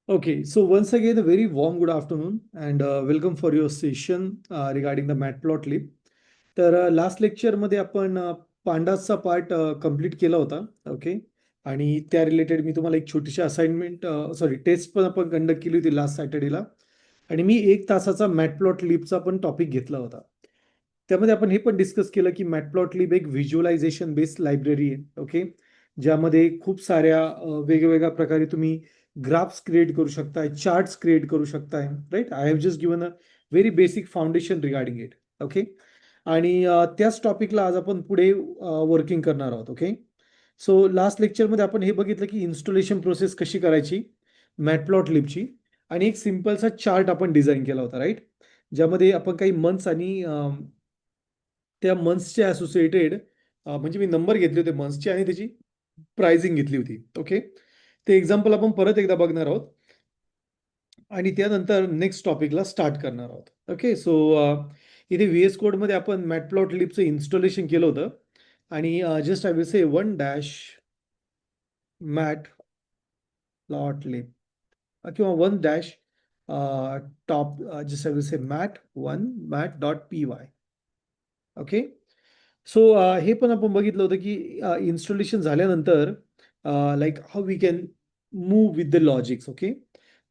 Okay, so once again, a very warm good afternoon and welcome for your session regarding the matplotlib. तर last लेक्चरमध्ये आपण पांडासचा part complete केला होता. Okay. आणि त्या रिलेटेड मी तुम्हाला एक छोटीशी असाइनमेंट टेस्ट पण आपण कंडक्ट केली होती लास्ट सॅटर्डेला. आणि मी 1 तासाचा मॅटप्लॉटलिबचा पण टॉपिक घेतला होता. त्यामध्ये आपण हे पण डिस्कस केलं की मॅटप्लॉटलिब एक व्हिज्युअलायझेशन बेस्ड लायब्ररी आहे. ओके. ज्यामध्ये खूप साऱ्या वेगवेगळ्या प्रकारे तुम्ही ग्राफ्स क्रिएट करू शकताय, चार्ट्स क्रिएट करू शकताय, right. I have just given a very basic foundation regarding it. Okay. आणि त्याच टॉपिकला आज आपण पुढे वर्किंग करणार आहोत. ओके. सो लास्ट लेक्चरमध्ये आपण हे बघितलं की इन्स्टॉलेशन प्रोसेस कशी करायची मॅटप्लॉटलिबची, आणि एक सिम्पलसा चार्ट आपण डिझाईन केला होता, राईट. ज्यामध्ये आपण काही मंथ्स आणि त्या मंथ्सचे असोसिएटेड म्हणजे मी नंबर घेतले होते मंथ्सचे आणि त्याची प्राइसिंग घेतली होती. ओके. ते एक्झाम्पल आपण परत एकदा बघणार आहोत आणि त्यानंतर नेक्स्ट टॉपिकला स्टार्ट करणार आहोत. ओके. सो इथे व्हीएस कोडमध्ये आपण मॅटप्लॉटलिबचं इन्स्टॉलेशन केलं होतं आणि just I will say one dash matplotlib किंवा one dash top just I will say मॅट1 ओके. सो हे पण आपण बघितलं होतं की इन्स्टॉलेशन झाल्यानंतर like how we can move with the logics. Okay.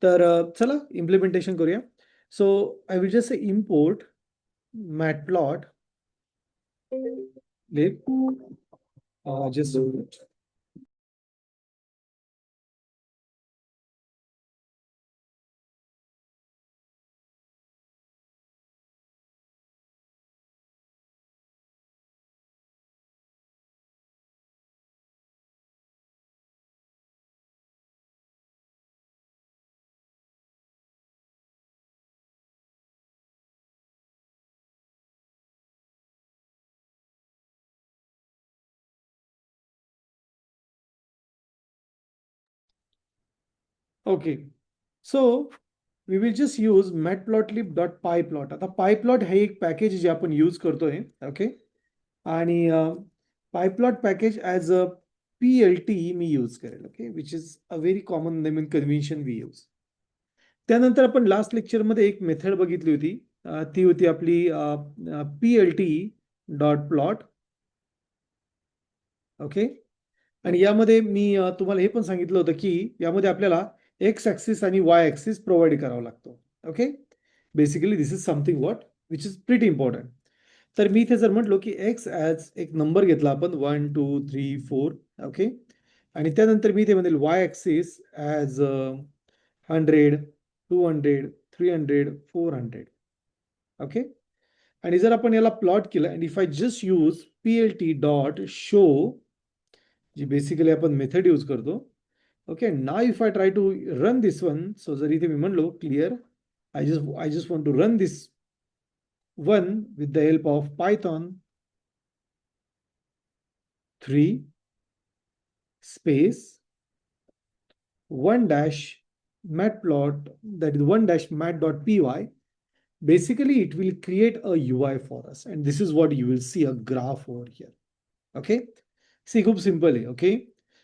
तर चला इम्प्लिमेंटेशन करूया. So I will just say import matplotlib just okay. So we will just use matplotlib.pyplot. आता पायप्लॉट हे एक पॅकेज जे आपण यूज करतोय. ओके. आणि pyplot package as a PLT मी use करेल. Okay. Which is a very common name in convention we use. त्यानंतर आपण last लेक्चरमध्ये एक मेथड बघितली होती. ती होती आपली PLT डॉट प्लॉट. ओके. आणि यामध्ये मी तुम्हाला हे पण सांगितलं होतं की यामध्ये आपल्याला एक्स ॲक्सिस आणि वाय ॲक्सिस प्रोव्हाइड करावा लागतो. Okay. Basically this is something what which is pretty important. तर मी इथे जर म्हटलो की एक्स ॲज एक नंबर घेतला आपण 1 2 3 4. ओके. आणि त्यानंतर मी इथे म्हणेल वाय ॲक्सिस ॲज 100 200 300 400. ओके. आणि जर आपण याला प्लॉट केलं आणि if I just use PLT dot show, जी बेसिकली आपण मेथड यूज करतो. Okay. Now if I try to run this one, so जर इथे मी म्हणलो clear I just want to run this one with the help of Python 3 space 1 dash matplot, that is 1 dash mat.py. Basically it will create a UI for us and this is what you will see, a graph over here. Okay. See खूप simple आहे. Okay.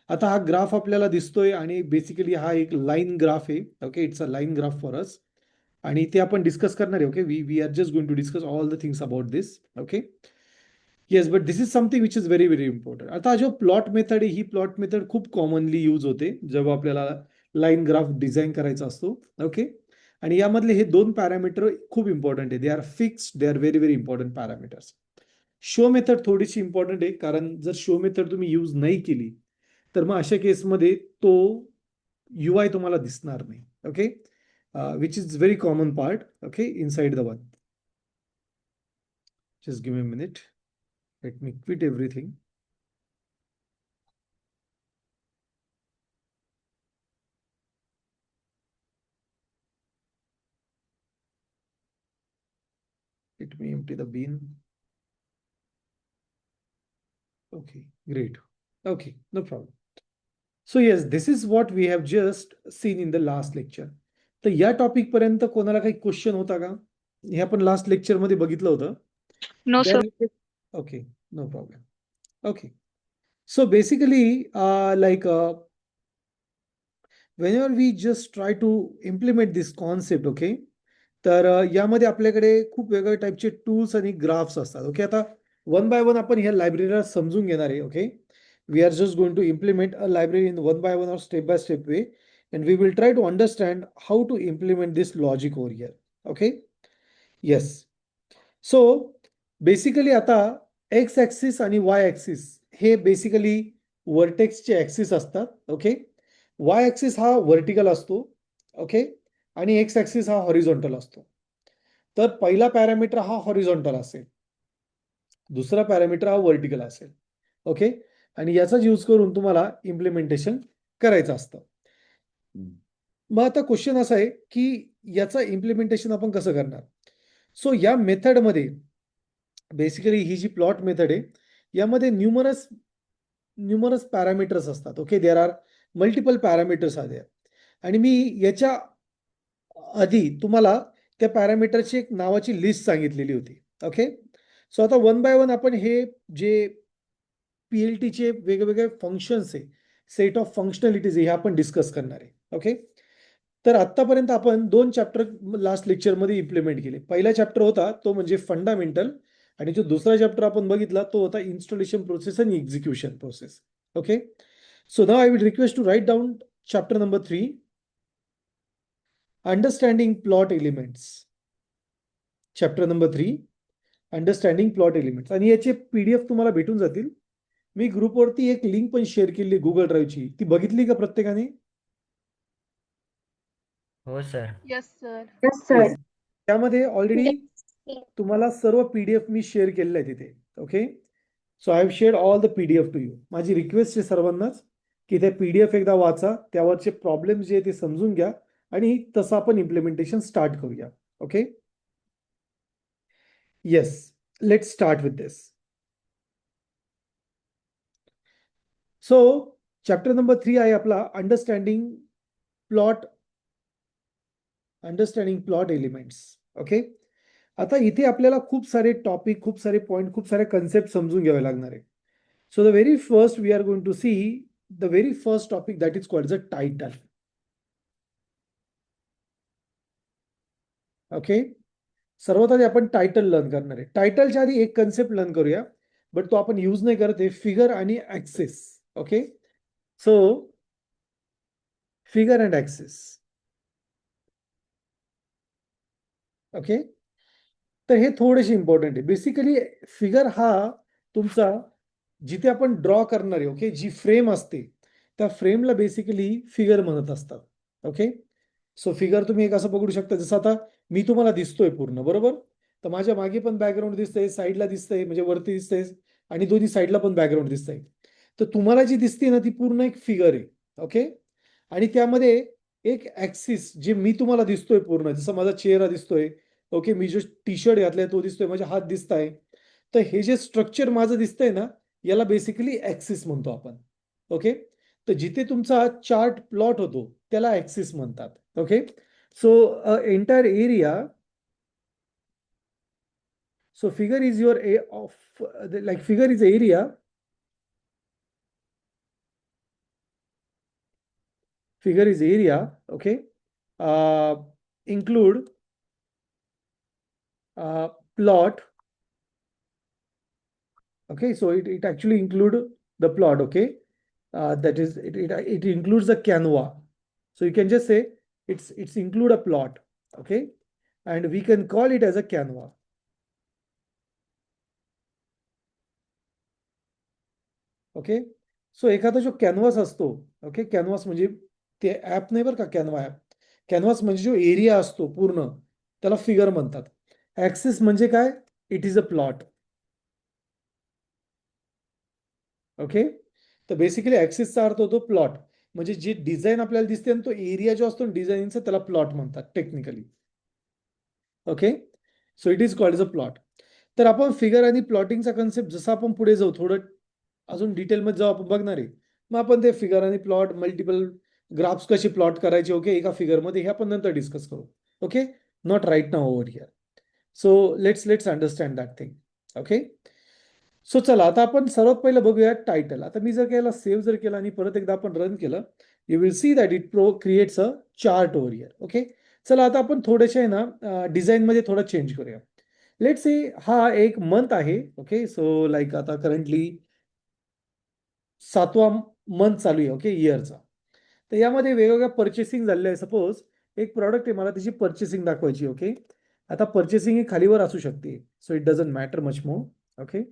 आता हा graph आपल्याला दिसतोय आणि basically हा एक line graph आहे. Okay. It's a line graph for us आणि ते आपण डिस्कस करणार आहे. Okay. We are just going to discuss all the things about this. Okay. Yes, but this is something which is very very important. आता जो plot method आहे, ही plot method खूप कॉमनली यूज होते जेव्हा आपल्याला लाईन ग्राफ डिझाईन करायचा असतो. ओके. आणि यामधले हे 2 पॅरामीटर खूप इम्पॉर्टंट आहे. They are fixed, they are very very important parameters. Show method थोडीशी इम्पॉर्टंट आहे, कारण जर शो मेथड तुम्ही यूज नाही केली तर मग अशा केसमध्ये तो UI तुम्हाला दिसणार नाही. Okay. Which is very common part. Okay. Inside the one. Just give me a minute. Let me quit everything. Let me empty the bin. Okay, great. Okay, no problem. So yes, this is what we have just seen in the last lecture. तर या topic पर्यंत कोणाला काही question होता का? हे आपण last lecture मध्ये बघितलं होतं. No, sir. Okay, no problem. Okay. So basically, like whenever we just try to implement this concept, okay, तर यामध्ये आपल्याकडे खूप वेगवेगळ्या टाईपचे टूल्स आणि ग्राफ्स असतात. ओके, आता वन बाय वन आपण ह्या लायब्ररीला समजून घेणार आहे. Okay, we are just going to implement a library in one by one or step by step way, and we will try to understand how to implement this logic over here. Okay, yes. So basically आता x axis आणि वाय axis हे basically वर्टेक्सचे axis असतात. Okay, वाय axis हा vertical असतो. Okay, आणि x axis हा horizontal असतो. तर पहिला पॅरामीटर हा हॉरिझॉन्टल असेल, दुसरा पॅरामीटर हा व्हर्टिकल असेल. ओके, आणि याचाच यूज करून तुम्हाला इम्प्लिमेंटेशन करायचं असतं. मग आता क्वेश्चन असा आहे की याचं इम्प्लिमेंटेशन आपण कसं करणार. सो या मेथडमध्ये बेसिकली ही जी प्लॉट मेथड आहे यामध्ये न्यूमरस पॅरामीटर्स असतात. Okay, there are multiple parameters are. आणि मी याच्या आधी तुम्हाला त्या पॅरामीटरची एक नावाची लिस्ट सांगितलेली होती. ओके, सो आता वन बाय वन आपण हे जे पीएलटीचे वेगवेगळे फंक्शन्स आहे, सेट ऑफ फंक्शनॅलिटीज आहे, हे आपण डिस्कस करणार आहे. ओके, तर आतापर्यंत आपण 2 चॅप्टर लास्ट लेक्चरमध्ये इम्प्लिमेंट केले. पहिला चॅप्टर होता तो म्हणजे फंडामेंटल, आणि जो दुसरा चॅप्टर आपण बघितला तो होता इन्स्टॉलेशन प्रोसेस आणि execution process. Okay, so now I will request to write down chapter number 3, understanding plot elements. Chapter number 3, understanding plot elements. आणि याचे पीडीएफ तुम्हाला भेटून जातील. मी ग्रुपवरती एक लिंक पण शेअर केली गुगल ड्राईव्हची, ती बघितली का प्रत्येकाने? हो सर. Yes, sir. Yes. त्यामध्ये ऑलरेडी तुम्हाला सर्व पीडीएफ मी शेअर केलेले आहे तिथे. Okay, so I have shared all the PDF to you. माझी रिक्वेस्ट आहे सर्वांनाच की ते पीडीएफ एकदा वाचा, त्यावरचे प्रॉब्लेम जे आहे ते समजून घ्या, आणि तसं आपण इम्प्लिमेंटेशन स्टार्ट करूया. Okay, yes, let's start with this. So chapter number 3 आहे आपला अंडरस्टँडिंग प्लॉट एलिमेंट्स. ओके, आता इथे आपल्याला खूप सारे टॉपिक, खूप सारे पॉईंट, खूप सारे कन्सेप्ट समजून घ्यावे लागणार आहे. So the very first we are going to see the very first topic that is called the title. Okay, सर्वात आधी आपण टायटल लर्न करणार आहे. टायटलच्या आधी एक कन्सेप्ट लर्न करूया, बट तो आपण यूज नाही करत आहे, फिगर आणि axis. Okay, so figure and axis. Okay, तर हे थोडेसे इम्पॉर्टंट आहे. बेसिकली फिगर हा तुमचा जिथे आपण ड्रॉ करणार आहे, ओके, जी फ्रेम असते त्या फ्रेमला बेसिकली फिगर म्हणत असतात. ओके, सो फिगर तुम्ही एक असं पकडू शकता, जसं आता मी तुम्हाला दिसतोय पूर्ण, बरोबर, तर माझ्या मागे पण बॅकग्राऊंड दिसतंय, साईडला दिसतंय, म्हणजे वरती दिसतंय, आणि दोन्ही साईडला पण बॅकग्राऊंड दिसतंय. तर तुम्हाला जी दिसते ना ती पूर्ण एक फिगर आहे. ओके, आणि त्यामध्ये एक ऍक्सिस जे मी तुम्हाला दिसतोय पूर्ण, जसं माझा चेहरा दिसतोय, ओके, मी जो टी शर्ट घातलाय तो दिसतोय, माझे हात दिसत आहे, तर हे जे स्ट्रक्चर माझं दिसतंय ना याला बेसिकली ऍक्सिस म्हणतो आपण. ओके, तर जिथे तुमचा चार्ट प्लॉट होतो त्याला ऍक्सिस म्हणतात. Okay, so entire area, so figure is your a of like figure is area, figure is area. Okay, include plot. Okay, so it actually include the plot. Okay, that is it includes the canva, so you can just say it's include a plot. Okay, and we can call it as a canva. Okay, so एखादा जो canvas असतो, okay, canvas म्हणजे ते app नाही बरं का, Canva app. Canvas म्हणजे जो एरिया असतो पूर्ण त्याला फिगर म्हणतात. ऍक्सिस म्हणजे काय, it is a plot. Okay, तर बेसिकली ऍक्सिसचा अर्थ होतो प्लॉट, म्हणजे जे डिझाईन आपल्याला दिसते ना तो एरिया जो असतो डिझाईनचा त्याला प्लॉट म्हणतात technically. Okay, so it is called as a plot. तर आपण फिगर आणि प्लॉटिंगचा कन्सेप्ट जसं आपण पुढे जाऊ थोडं अजून डिटेलमध्ये जाऊ आपण बघणार आहे, मग आपण ते फिगर आणि प्लॉट, मल्टिपल ग्राफ्स कशी प्लॉट करायचे, ओके, एका फिगरमध्ये, हे आपण नंतर डिस्कस करू. Okay, not right now over here. So let's understand that thing. Okay, so चला आता आपण सर्वात पहिलं बघूया टायटल. आता मी जर केला सेव्ह जर केला आणि परत एकदा आपण रन केलं, you will see that it creates a chart over here. Okay, चला आता आपण थोडेसे आहे ना डिझाईन मध्ये थोडा चेंज करूया. लेट से हा एक मंथ आहे. ओके, सो लाईक आता करंटली 7वा मंथ चालू आहे. ओके, इयरचा. तर यामध्ये वेगवेगळ्या पर्चेसिंग झालेल्या आहे. सपोज एक प्रॉडक्ट आहे, मला त्याची पर्चेसिंग दाखवायची. ओके, आता पर्चेसिंग ही खालीवर असू शकते, so it doesn't matter much more. Okay,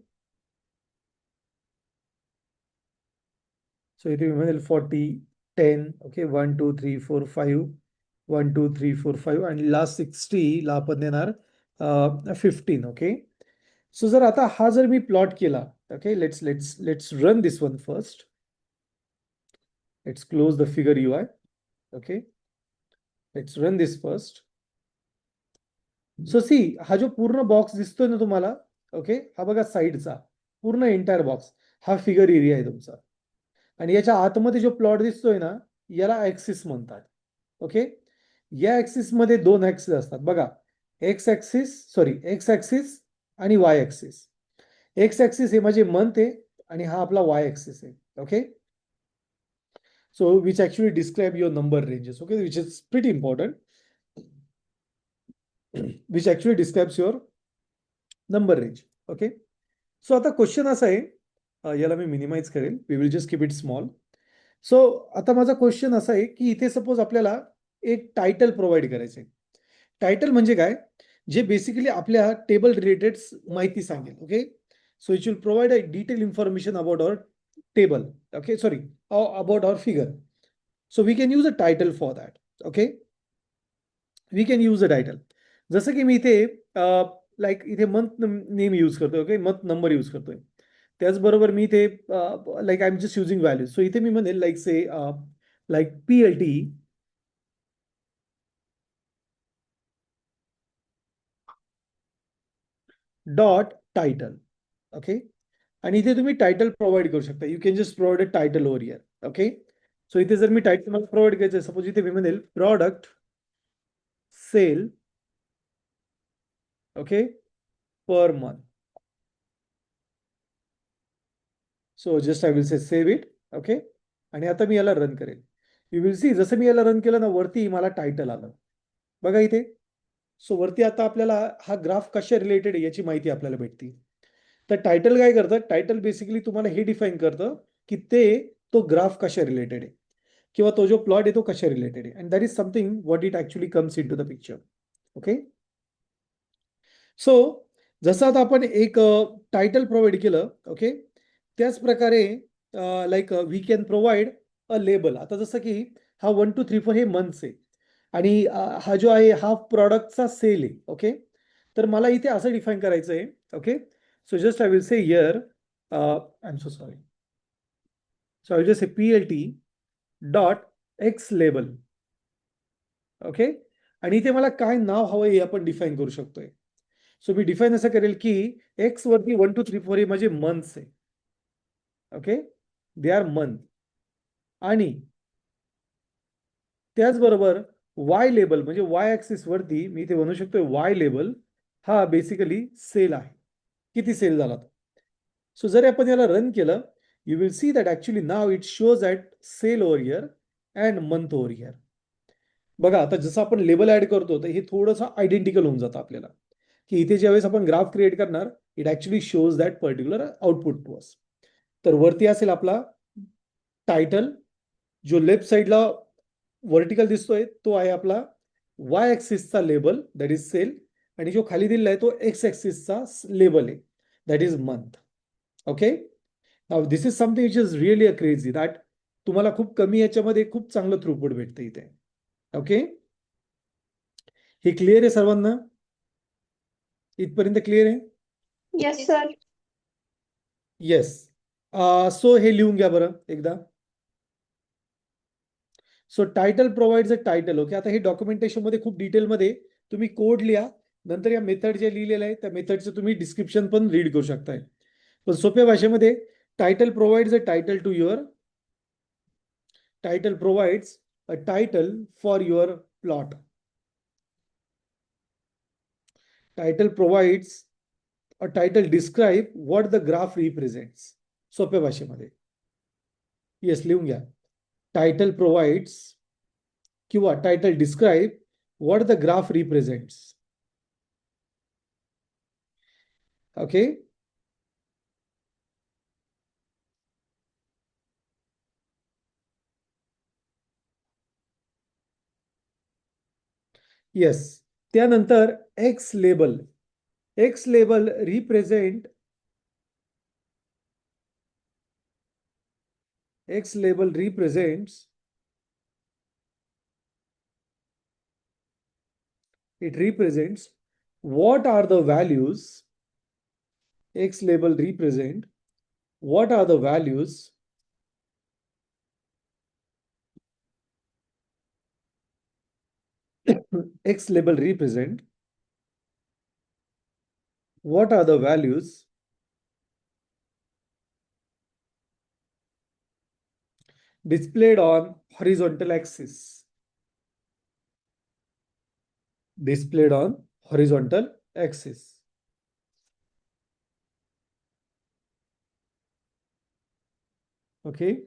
so इथे मी म्हणेल 40, 10. ओके, 1 2 3 4 5, 1 2 3 4 5 आणि लास्ट 60 ला आपण देणार 15. ओके, सो जर आता हा जर मी प्लॉट केला. Okay, let's run this one first. Let's close the figure UI. Okay, let's run this first. So see, हा जो पूर्ण बॉक्स दिसतोय ना तुम्हाला. ओके, हा बघा साईडचा पूर्ण एंटायर बॉक्स हा फिगर एरिया आहे तुमचा. आणि याच्या आतमध्ये जो प्लॉट दिसतोय ना, याला ऍक्सिस म्हणतात. ओके, या ऍक्सिस मध्ये दोन ऍक्सिस असतात बघा. एक्स ऍक्सिस आणि वाय ऍक्सिस. एक्स ऍक्सिस हे म्हणजे मंथ आहे आणि हा आपला वाय ऍक्सिस आहे. Okay, so which actually describe your number ranges. Okay, which is pretty important. Which actually describes your number range. Okay, so आता क्वेश्चन असा आहे, याला मी मिनिमाइज करेल. We will just keep it small. So आता माझा question असा आहे की इथे सपोज आपल्याला एक टायटल प्रोव्हाइड करायचं आहे. टायटल म्हणजे काय, जे बेसिकली आपल्या टेबल रिलेटेड माहिती सांगेल. Okay, so it will provide a detail information about our table. Okay, sorry, about our figure. So we can use a title for that. Okay, we can use a title. जसं की मी इथे like इथे month name use करतोय. Okay, month number use करतोय. त्याचबरोबर मी इथे like I am just using values. So इथे मी म्हणेल लाईक से like PLT dot title. Okay, आणि इथे तुम्ही टायटल प्रोव्हाइड करू शकता. You can just provide a title over here. Okay, so इथे जर मी टायटल मला प्रोव्हाइड करायचं, सपोज इथे मी म्हणेल product sale. Okay, per month. So just I will say save it. Okay, आणि आता मी याला रन करेल. यू विल सी, जसं मी याला रन केलं ना, वरती मला टायटल आलं बघा इथे. सो वरती आता आपल्याला हा ग्राफ कशा रिलेटेड आहे याची माहिती आपल्याला भेटते. तर टायटल काय करतं, टायटल बेसिकली तुम्हाला हे डिफाईन करतं की ते तो ग्राफ कशा रिलेटेड आहे किंवा तो जो प्लॉट आहे तो कशा रिलेटेड आहे. And that is something what it actually comes in to the picture. Okay, so जसं आता आपण एक टायटल प्रोव्हाइड केलं. ओके, त्याच प्रकारे like we can provide a label. आता जसं की हा 1 2 3 4 हे मंथ्स आहे आणि हा जो आहे हा प्रॉडक्टचा सेल आहे. ओके, तर मला इथे असं डिफाईन करायचं आहे. Okay, so just I will say here I am so sorry. So I will just say PLT dot x label. Okay, आणि इथे मला काय नाव हवं हे आपण डिफाईन करू शकतोय. सो मी डिफाईन असं करेल की एक्स वरती 1 2 3 4 हे माझे मंथ्स आहे. Okay, they are month. आणि त्याचबरोबर वाय लेबल म्हणजे वाय ऍक्सिस वरती मी इथे म्हणू शकतो वाय लेबल हा बेसिकली सेल आहे. किती सेल झाला. सो जर आपण याला रन केलं, you will see that actually now it shows at sale over here and month over here. बघा आता जसं आपण लेबल ऍड करतो तर हे थोडंसं आयडेंटिकल होऊन जातं आपल्याला, की इथे ज्यावेळेस आपण ग्राफ क्रिएट करणार it actually shows that particular output to us. तर वरती असेल आपला टायटल, जो लेफ्ट साईडला व्हर्टिकल दिसतोय तो आहे आपला वाय ऍक्सिसचा लेबल दॅट इज सेल, आणि जो खाली दिलेला आहे तो एक्स ऍक्सिसचा लेबल आहे that is month. Okay, now this is something which is really a crazy that तुम्हाला खूप कमी याच्यामध्ये खूप चांगलं थ्रूपुट भेटतं इथे. ओके, हे क्लिअर आहे सर्वांना, इथपर्यंत क्लिअर आहे. Yes sir. येस, सो हे लिहून घ्या बरं एकदा. सो title provides a title. Okay, आता हे डॉक्युमेंटेशन मध्ये खूप डिटेलमध्ये तुम्ही कोड लिहा. नंतर या मेथड जे लिहिलेलं आहे त्या मेथडचं तुम्ही डिस्क्रिप्शन पण रीड करू शकताय. पण सोप्या भाषेमध्ये title provides a title to your title provides a title for your plot. Title provides a title describe what the graph represents. सोप्या भाषेमध्ये येस लिहून घ्या. title provides किंवा title describe what the graph represents. Okay. Yes. त्यानंतर X label. X label represent X label represents it represents what are the values. X label represent what are the values X label represent what are the values displayed on horizontal axis. Displayed on horizontal axis. Okay.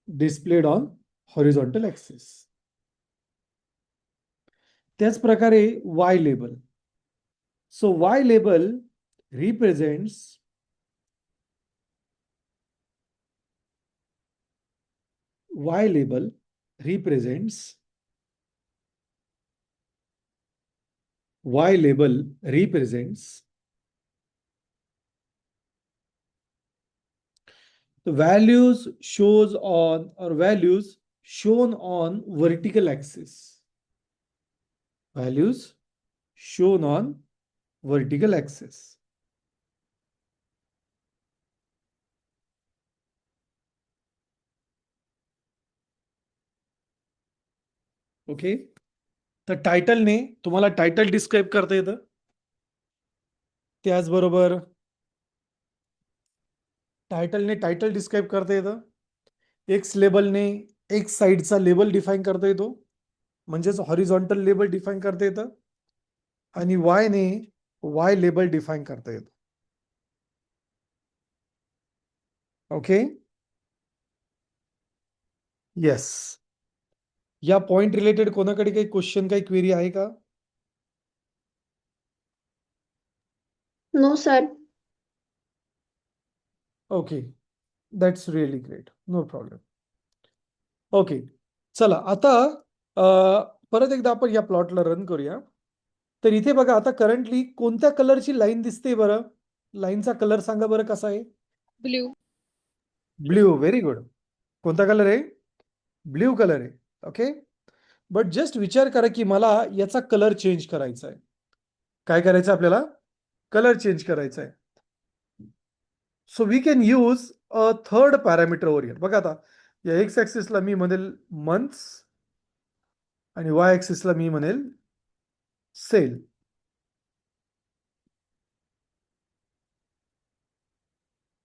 Displayed on horizontal axis. त्याच प्रकारे Y label. So Y label represents Y label represents Y label represents the values shows on or values shown on vertical axis. Values shown on vertical axis. Okay. तर टायटलने तुम्हाला title describe करता येतं. त्याचबरोबर टायटलने title describe करता येतं. X लेबलने x साईडचा label define करता येतो, म्हणजेच हॉरिझॉन्टल लेबल डिफाईन करता येतं. आणि वायने वाय लेबल डिफाईन करता येतो. ओके. येस. या पॉइंट रिलेटेड कोणाकडे काही क्वेश्चन काही क्वेरी आहे का? No, sir. Okay. That's really great. No problem. Okay. चला आता परत एकदा आपण या प्लॉटला रन करूया. तर इथे बघा आता करंटली कोणत्या कलरची लाईन दिसते बरं? लाईनचा कलर सांगा बरं कसा आहे? Blue. ब्ल्यू. Very good. कोणता कलर आहे? ब्ल्यू कलर आहे. ओके. बट जस्ट विचार करा की मला याचा कलर चेंज करायचा आहे. काय करायचं आपल्याला? कलर चेंज करायचा आहे. So we can use a third parameter over here. बघा आता या एक्स ऍक्सिसला मी म्हणेल मंथ्स आणि वाय ऍक्सिसला मी म्हणेल सेल.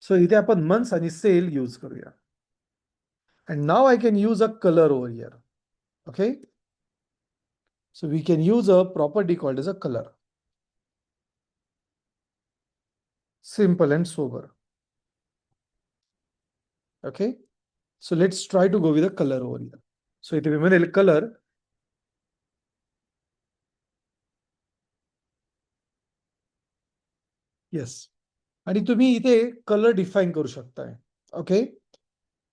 सो इथे आपण मंथ्स आणि सेल यूज करूया. And now I can use a color over here. Okay. So we can use a property called as a color. Simple and sober. Okay. So let's try to go with a color over here. So इथे मी म्हणेल color. Yes. आणि तुम्ही इथे color define करू शकताय. Okay.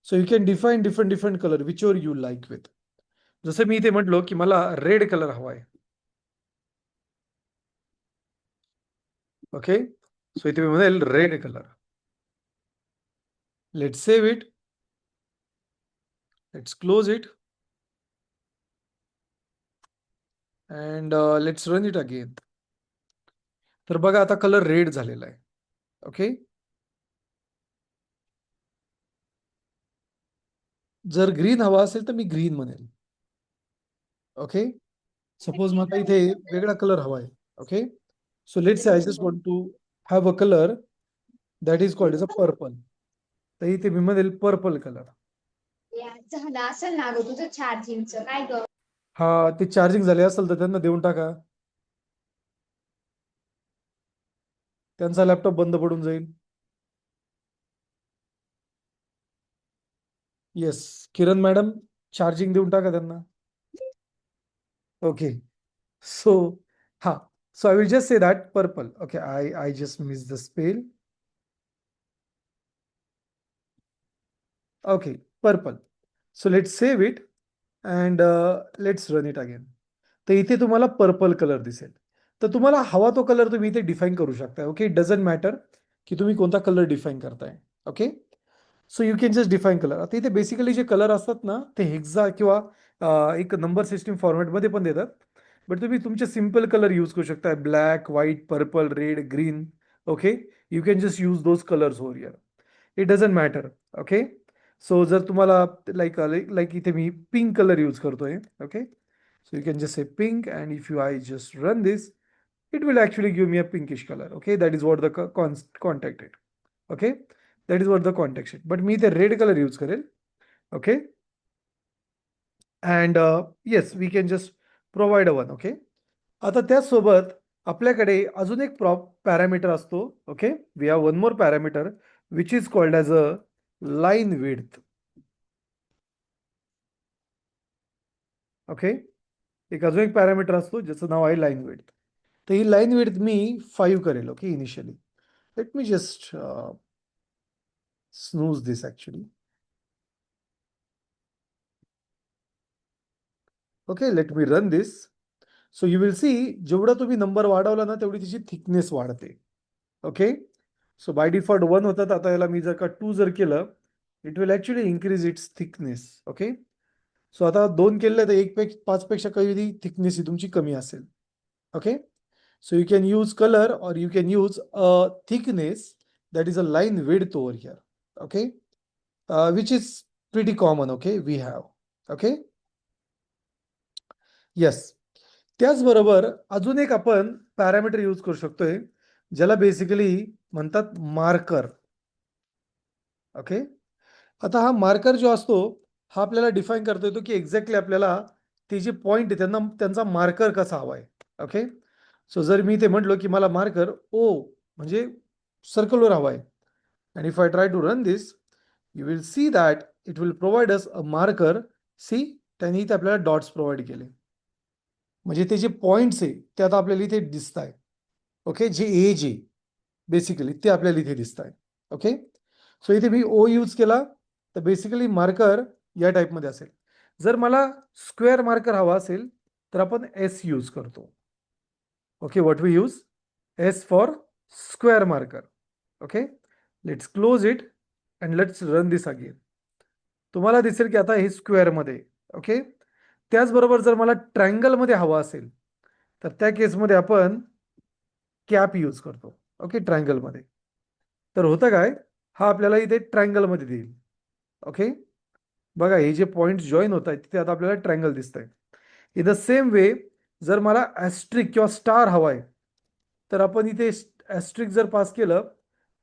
So you can define different color whichever you like with. जसं मी इथे म्हटलो की मला रेड कलर हवाय. ओके. सो इथे मी म्हणेल red colour. Let's save it. Let's close it. And let's run it again. तर बघा आता कलर रेड झालेला आहे. ओके. जर ग्रीन हवा असेल तर मी ग्रीन म्हणेल. ओके. सपोज मला इथे वेगळा कलर हवा आहे. Okay. So let's say I just want to have a colour that is called as a purple. तर इथे मी म्हणेल पर्पल कलर. झालं असेल ना ग तुझं चार्जिंगचं काय ग? हा ते चार्जिंग झाले असेल तर त्यांना देऊन टाका. त्यांचा लॅपटॉप बंद पडून जाईल. येस, किरण मॅडम चार्जिंग देऊन टाका त्यांना. ओके, सो हा, so I will just say that purple. Okay, I just miss the spell. Okay, purple. So let's save it and let's run it again. तर इथे तुम्हाला पर्पल कलर दिसेल. तर तुम्हाला हवा तो कलर तुम्ही इथे डिफाईन करू शकता. ओके, इट डझंट मॅटर की तुम्ही कोणता कलर डिफाईन करताय. Okay, so you can just define colour. आता इथे बेसिकली जे कलर असतात ना ते हेक्सा किंवा एक नंबर सिस्टीम फॉर्मॅटमध्ये पण देतात. बट तुम्ही तुमचे सिम्पल कलर यूज करू शकता. Black, white, purple, red, green. Okay, you can just use those colours over here. It doesn't matter. Okay, so जर तुम्हाला लाईक लाईक इथे मी पिंक कलर यूज करतोय. Okay, so you can just say pink, and if I just run this, it will actually give me a pinkish color. Okay, that is what the contact it. Okay, that is what the context it. But me the red color use करेल. Okay, and yes, we can just provide a one. Okay, आता त्याचसोबत आपल्याकडे अजून एक parameter असतो. Okay, we have one more parameter which is called as a line width. Okay, एक अजून एक पॅरामीटर असतो ज्याचं नाव आहे लाईन विड्थ. तर ही लाईन विड्थ मी 5 करेल. Okay, initially late me just snooze this actually. Okay, let me run this. So you will see जेवढा तुम्ही नंबर वाढवला ना तेवढी तिची थिकनेस वाढते. ओके, सो बाय डिफॉल्ट 1 होतात, आता याला मी जर का 2 जर केलं, it will actually increase its thickness. Okay, so आता 2 केलं तर 5 पेक्षा कधी थिकनेस ही तुमची कमी असेल. Okay, so you can use colour or you can use a thickness that is a line width over here. Okay, which is pretty common. Okay, we have. Okay, yes. त्याचबरोबर अजून एक आपण पॅरामीटर यूज करू शकतोय ज्याला basically म्हणतात marker. Okay, आता हा मार्कर जो असतो हा आपल्याला डिफाईन करता येतो की एक्झॅक्टली आपल्याला ते जे पॉईंट आहे त्यांचा मार्कर कसा हवा आहे. ओके, सो जर मी ते म्हटलो की मला मार्कर ओ म्हणजे सर्कलवर हवा आहे, and if I try to run this, you will see that it will provide us a marker. See, त्यांनी इथे आपल्याला डॉट्स प्रोव्हाइड केले. म्हणजे ते जे पॉईंट्स आहे ते आता आपल्याला इथे दिसत आहे. ओके, जे एज आहे बेसिकली ते आपल्याला इथे दिसत आहे. ओके, सो इथे मी ओ यूज केला तर बेसिकली मार्कर या टाईपमध्ये असेल. जर मला स्क्वेअर मार्कर हवा असेल तर आपण एस यूज करतो. Okay, what we use s for square marker. Okay, let's close it and let's run this again. तुम्हाला दिसेल की आता हे स्क्वेअरमध्ये. ओके, त्याचबरोबर जर मला ट्रायंगलमध्ये हवा असेल तर त्या केसमध्ये आपण कॅप यूज करतो. ओके, ट्रायंगलमध्ये. तर होतं काय, हा आपल्याला इथे ट्रायंगलमध्ये देईल. ओके, बघा हे जे पॉईंट जॉईन होत आहेत तिथे आता आपल्याला ट्रायंगल दिसत आहे. इन द सेम वे जर मला ॲस्ट्रिक किंवा स्टार हवा आहे तर आपण इथे ॲस्ट्रिक जर पास केलं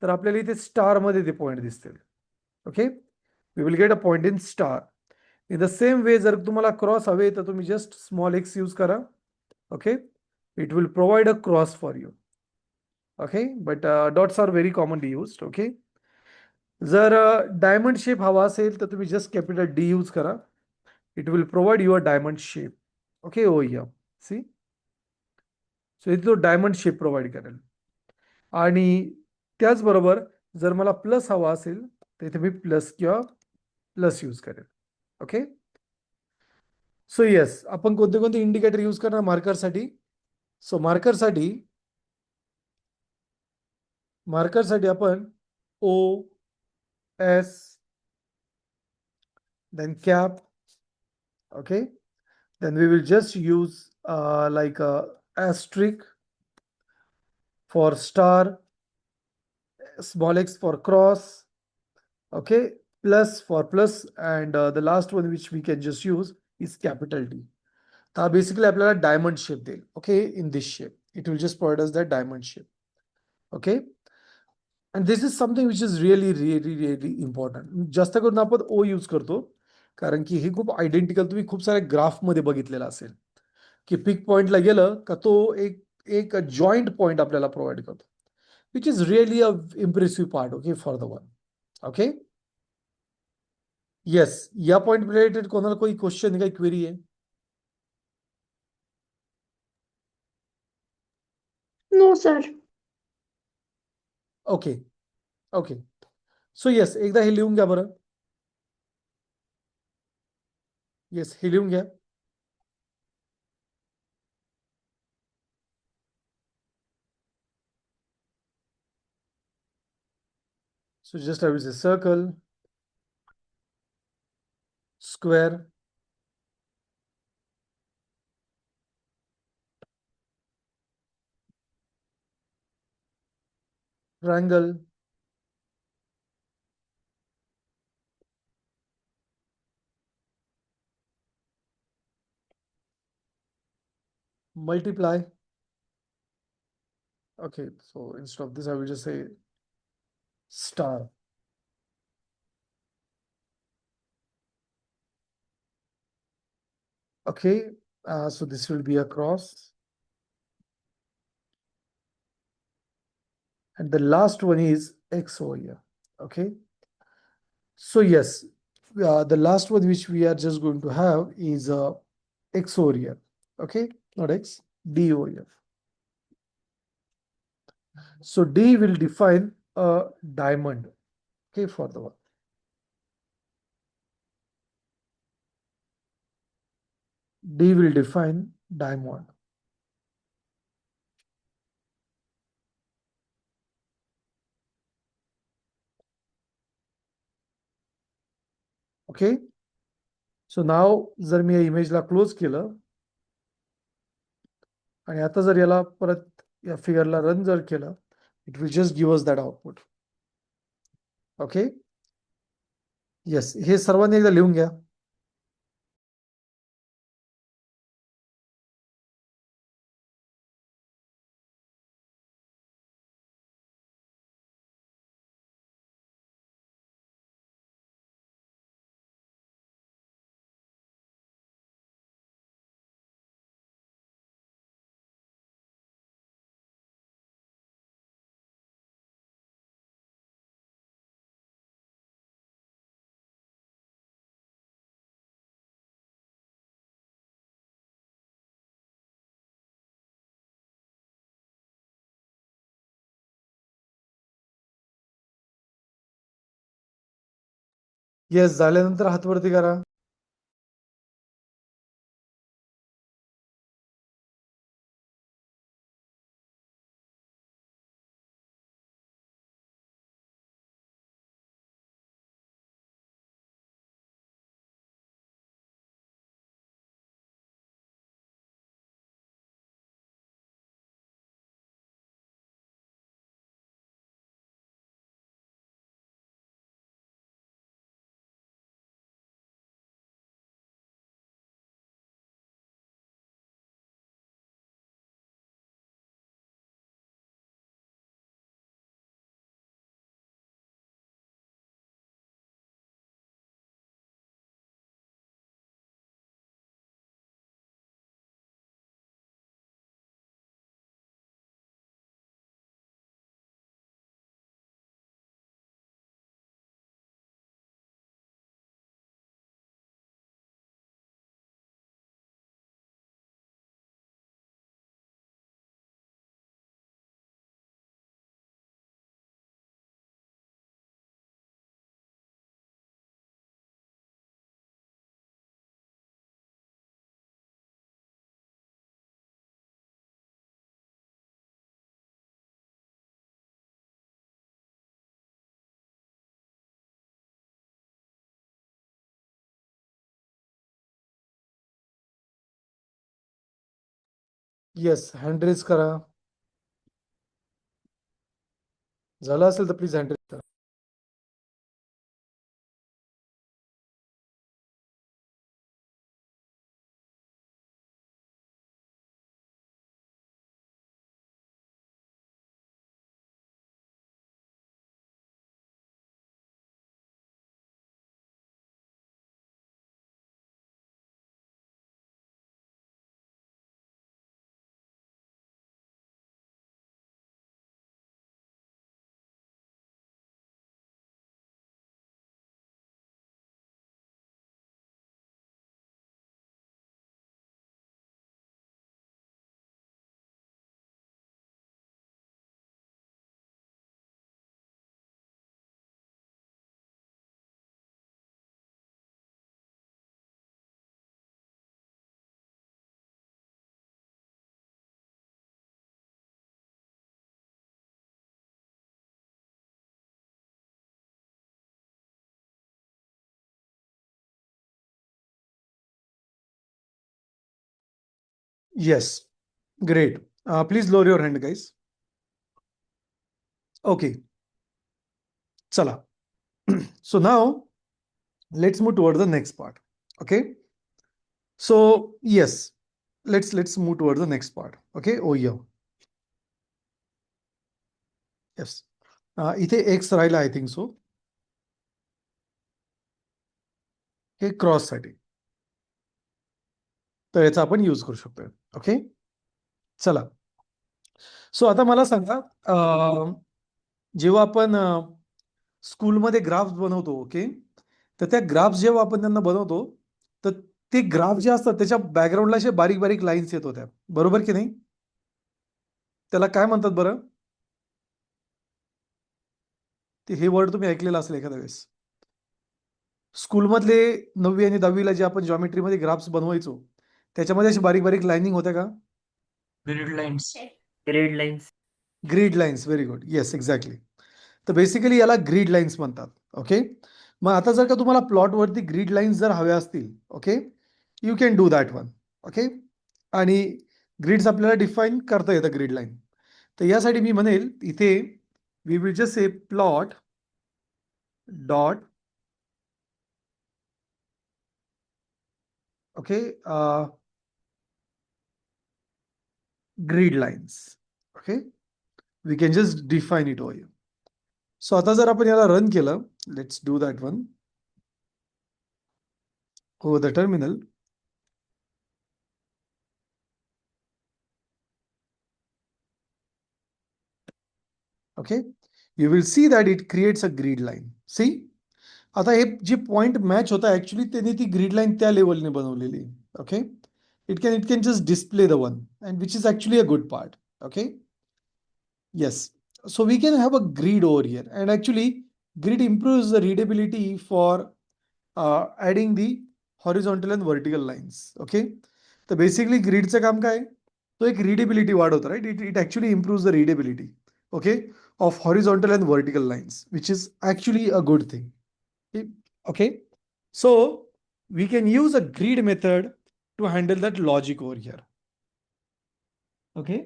तर आपल्याला इथे स्टारमध्ये ते पॉईंट दिसतील. Okay, we will get a point in star. In the same way जर तुम्हाला क्रॉस हवे तर तुम्ही जस्ट स्मॉल एक्स यूज करा. Okay, it will provide a cross for you. Okay, but dots are very commonly used. Okay, जर diamond shape हवा असेल तर तुम्ही जस्ट कॅपिटल डी यूज करा. It will provide your diamond shape. Okay, oh या see, सो इथे तो diamond shape provide करेल. आणि त्याचबरोबर जर मला प्लस हवा असेल तर इथे मी प्लस किंवा प्लस यूज करेल. ओके, सो येस, आपण कोणते कोणते इंडिकेटर यूज करणार मार्करसाठी. सो मार्करसाठी आपण ओ, S, then cap. Okay, then we will just use like a asterisk for star, small x for cross. Okay, plus for plus, and the last one which we can just use is capital D. Basically आपल्याला diamond shape देईल. Okay, in this shape it will just provide us that diamond shape. Okay, and this is something which is really important. जास्त करून आपण ओ use करतो कारण की हे खूप identical तुम्ही खूप साऱ्या ग्राफमध्ये बघितलेलं असेल की पिक पॉइंटला गेलं का तो एक एक जॉईंट पॉइंट आपल्याला प्रोव्हाइड करतो, which is really a impressive part. Okay, for the one. Okay, yes, या पॉइंट रिलेटेड कोणाला कोई क्वेश्चन काही क्वेरी आहे? No sir. Okay okay. So yes, एकदा हे लिहून घ्या बरं. येस, हे लिहून घ्या. So just I will say circle, square, triangle, multiply. Okay, so instead of this, I will just say star. Okay, so this will be a cross. And the last one is X over here. Okay, so yes, the last one which we are just going to have is X over here. Okay, not X, D over here. So D will define a diamond. Okay, for the one. D will define diamond. Okay, so now जर मी या इमेजला close केलं आणि आता जर याला परत या फिगरला run जर केलं, it will just give us that output. Okay, yes, हे सर्वांनी एकदा लिहून घ्या. येस, झाल्यानंतर हात वरती करा. येस, हँड रेज करा. झालं असेल तर प्लीज हँड रेज करा. Yes, great. Please lower your hand, guys. Okay, chala. So now let's move toward the next part. Okay. So yes, let's move towards the next part. Okay. Oh yeah. Yes. इथे X राहिला I think so. Hey cross साठी. तर याचा आपण use करू शकतोय. Okay. चला. सो आता मला सांगा, जेव्हा आपण स्कूलमध्ये ग्राफ्स बनवतो, ओके, तर त्या ग्राफ्स जेव्हा आपण त्यांना बनवतो, तर ते ग्राफ जे असतात त्याच्या बॅकग्राऊंडला असे बारीक बारीक लाईन्स येत होत्या, बरोबर की नाही? त्याला काय म्हणतात बरं? ते हे वर्ड तुम्ही ऐकलेलं असेल एखाद्या वेळेस. स्कूलमधले 9वी आणि 10वीला जे आपण जॉमेट्रीमध्ये ग्राफ्स बनवायचो, त्याच्यामध्ये अशी बारीक बारीक लाईनिंग होत्या का? Grid lines. Grid lines. Grid lines. Very good. Yes, exactly. तर बेसिकली याला ग्रीड लाईन्स म्हणतात. ओके. मग आता जर का तुम्हाला प्लॉटवरती ग्रीड लाईन्स जर हव्या असतील, okay, you can do that one. Okay. आणि ग्रीड्स आपल्याला डिफाईन करता येतं ग्रीड लाईन. तर यासाठी मी म्हणेल इथे we will just say plot dot, okay, grid lines. Okay. We can just define it over. So आता जर आपण याला रन केलं, let's do that one over the terminal. Okay. You will see that it creates a grid line. See, आता हे जे point match होता actually त्यांनी ती ग्रीड लाईन त्या लेवलने बनवलेली. Okay. It can just display the one and which is actually a good part. Okay. Yes. So we can have a grid over here, and actually grid improves the readability for adding the horizontal and vertical lines. Okay. तर basically ग्रीडचं काम काय? तो एक readability वाढवतो, right? It actually improves the readability, okay, of horizontal and vertical lines, which is actually a good thing. Okay. So we can use a grid method to handle that logic over here. Okay.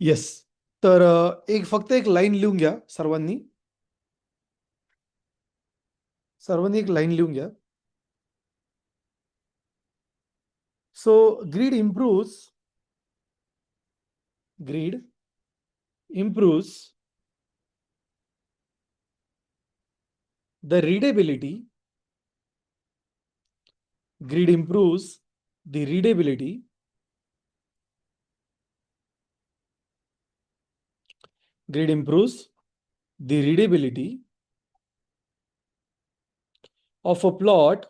Yes. तर फक्त एक line लिहून घ्या सर्वांनी. सर्वांनी एक line लिहून घ्या. सो grid improves the readability. Grid improves the readability grid improves the readability of a plot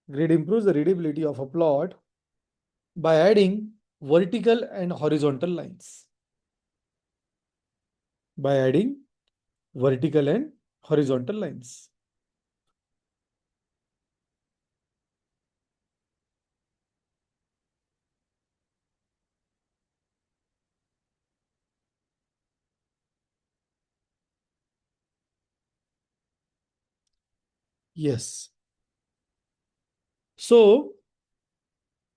grid improves the readability of a plot by adding vertical and horizontal lines. By adding vertical and horizontal lines. Yes. So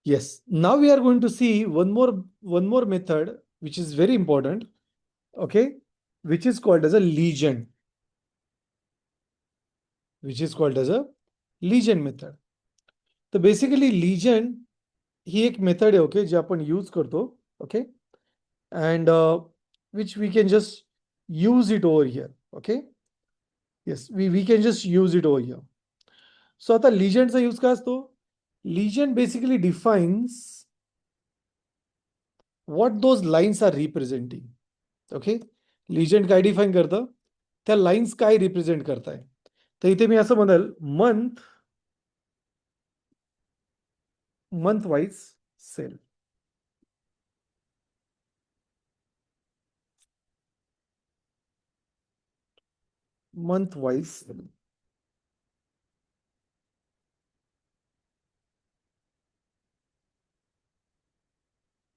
yes, now we are going to see one more method which is very important, okay, which is called as a legend. Method. So basically legend ही एक method आहे, okay, जे आपण use करतो, okay, and which we can just use it over here. Okay. Yes, we can just use it over here. So आता legend चा use काय असतो? Legend basically defines what those lines are representing. Okay. Legend काय define करतं? त्या lines काय represent करताय? तर इथे मी असं म्हणेल month wise sale. Month wise sale.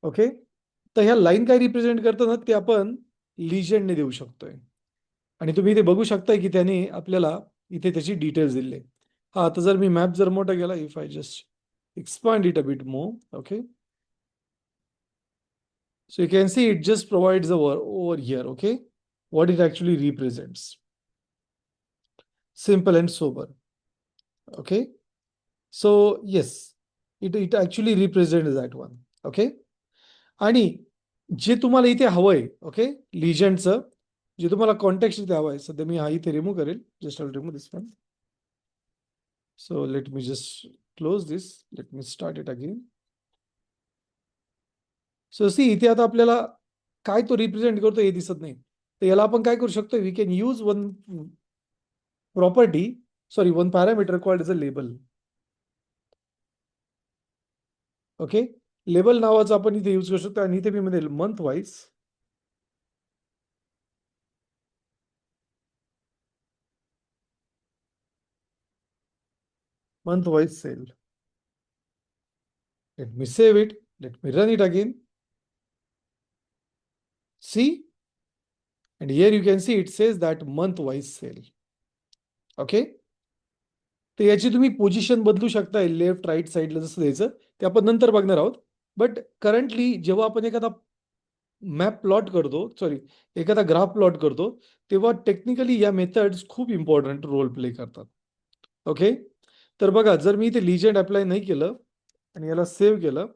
Okay. तर ह्या लाईन काय रिप्रेझेंट करतात ना, ते आपण लिजंडने देऊ शकतोय. आणि तुम्ही इथे बघू शकताय की त्याने आपल्याला इथे त्याची डिटेल्स दिले. हा तर जर मी मॅप जर मोठा केला, if I just expand it a bit more, okay, so you can see it just provides over here, okay, what it actually represents. Simple and sober, okay, so yes, it actually represents that one, okay. आणि जे तुम्हाला इथे हवंय, okay, लिजंडचं जे तुम्हाला context इथे हवंय, सध्या मी हा इथे रिमूव्ह करेल, just I remove this one. So let me just close this, let me start it again. So see इथे आता आपल्याला काय तो रिप्रेझेंट करतो हे दिसत नाही, तर याला आपण काय करू शकतो, we can use one property, sorry one parameter called as a label, okay. Label नावाचं आपण इथे यूज करू शकतो आणि इथे मी म्हणेल month wise, month wise sale. Let me save it. Let me run it again. See? And here you can see it says that month wise sale. Okay? तर याची तुम्ही पोझिशन बदलू शकता, लेफ्ट राईट साईडला जसं द्यायचं ते आपण नंतर बघणार आहोत. बट करंटली जेव्हा आपण एखादा मॅप प्लॉट करतो, सॉरी एखादा ग्राफ प्लॉट करतो, तेव्हा टेक्निकली या मेथड्स खूप इम्पॉर्टंट रोल प्ले करतात. ओके, तर बघा जर मी इथे लिजंड अप्लाय नाही केलं आणि याला सेव्ह केलं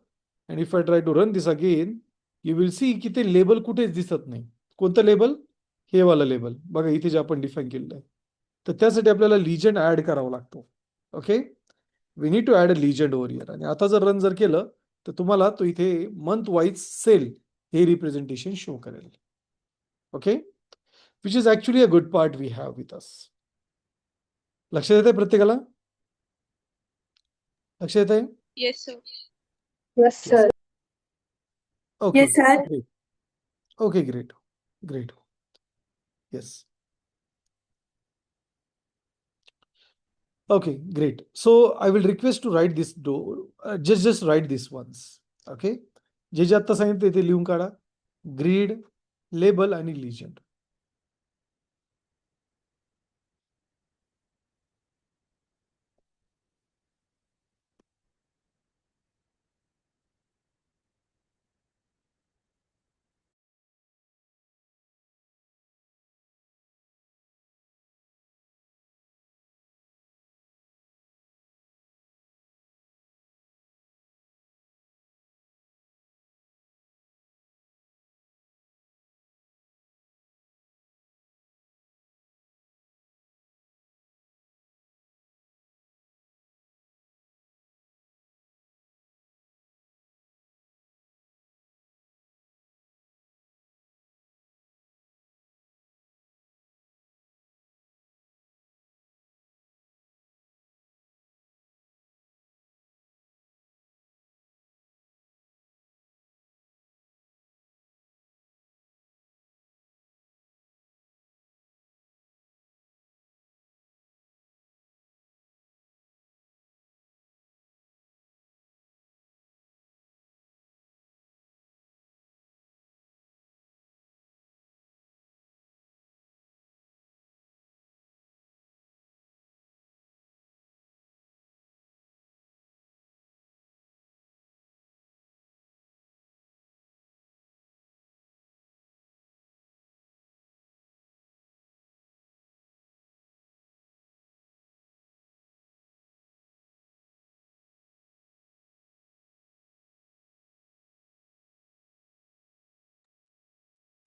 आणि if I try to run this again, you will see की ते लेबल कुठेच दिसत नाही. कोणतं लेबल? हे वाला लेबल बघा इथे जे आपण डिफाईन केलेलं आहे. तर त्यासाठी आपल्याला लिजंड ऍड करावा लागतो. Okay, we need to add a legend over here. आणि आता जर रन जर केलं तर तुम्हाला तो इथे मंथ वाईज सेल हे रिप्रेझेंटेशन शो करेल. Okay, which is actually a good part we have with us. लक्षात येत आहे प्रत्येकाला? लक्षात येत आहे? Yes, sir. Yes, Yes. sir. Okay. Yes, sir. Great. Okay, great. Great. Yes. Okay, great. So I will request to write this just write this once. Okay. जे जे आता सांगितलं ते लिहून काढा. ग्रीड, लेबल आणि लिजंड.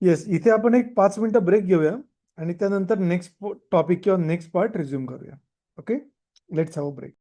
येस, इथे आपण एक 5 मिनिटं ब्रेक घेऊया आणि त्यानंतर नेक्स्ट टॉपिक किंवा नेक्स्ट पार्ट रिझ्यूम करूया. Okay, let's have a break.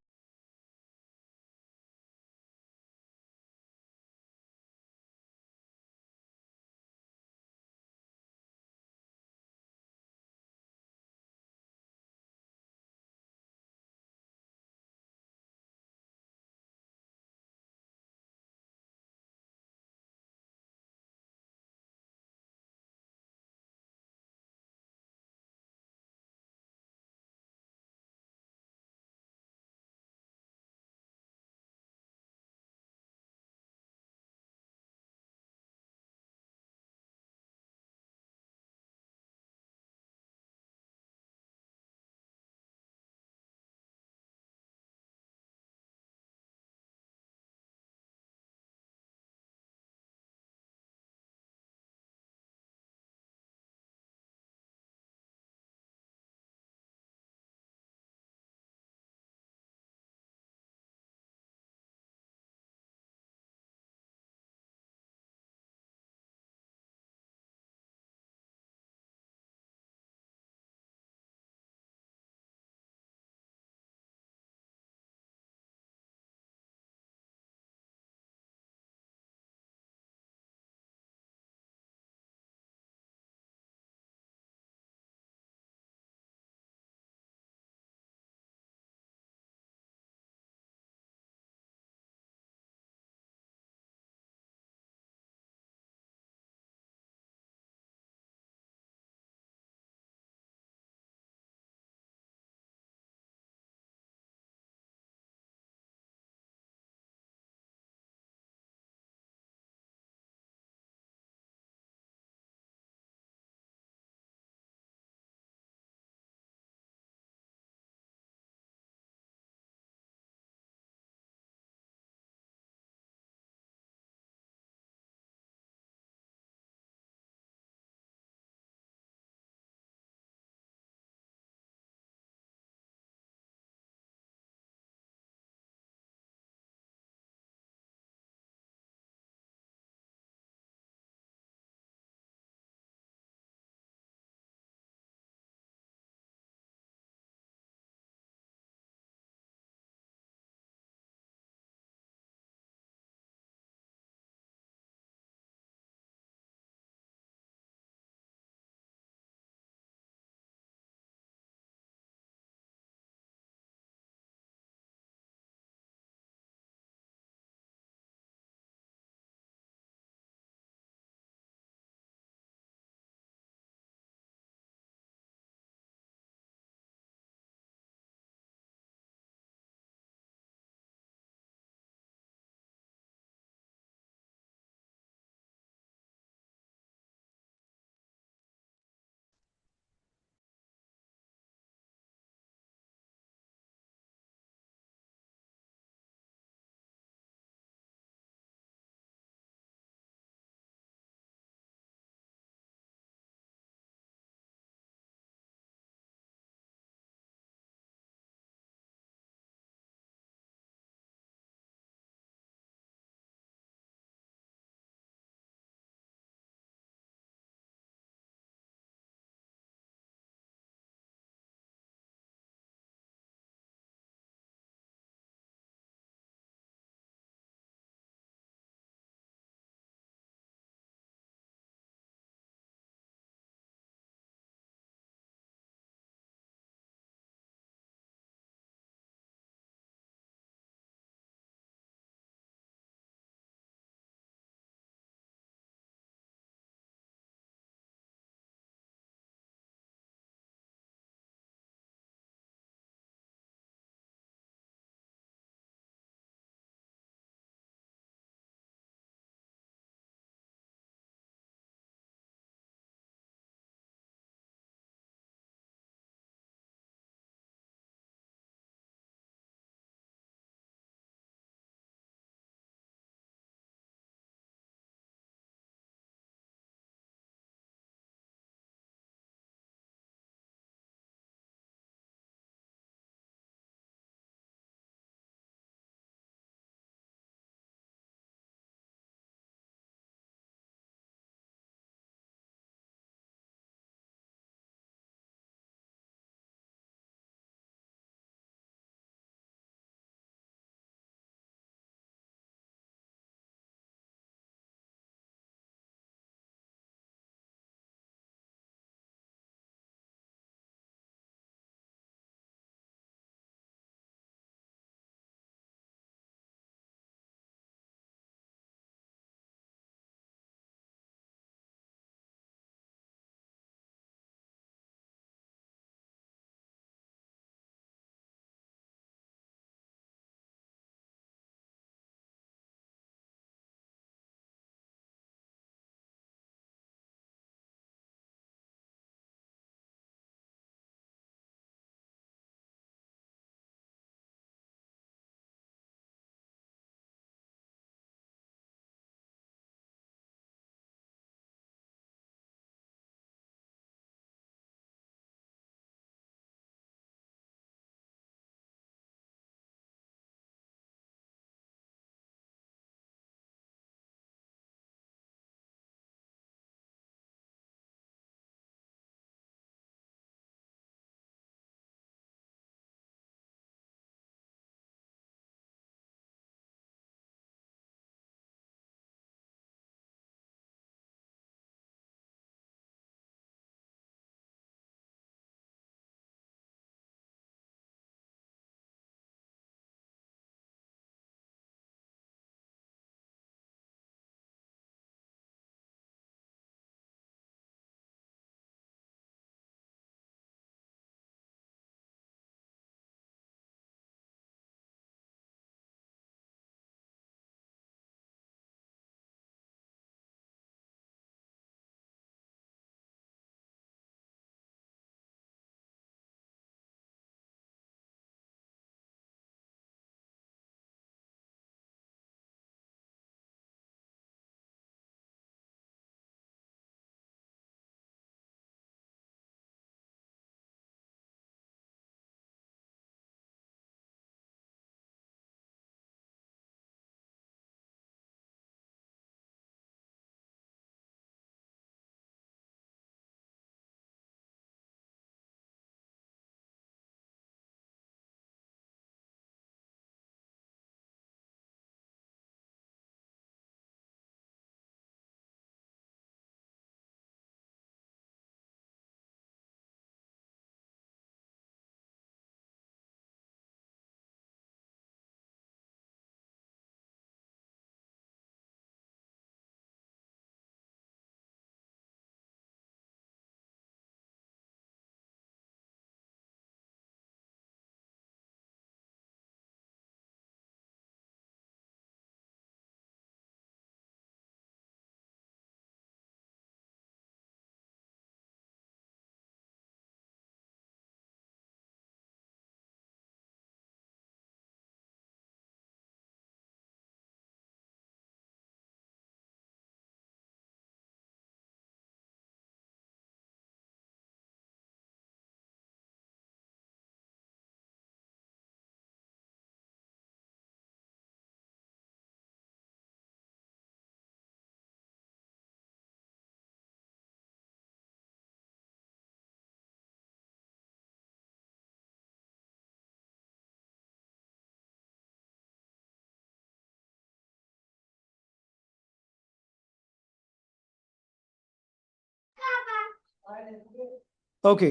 Okay.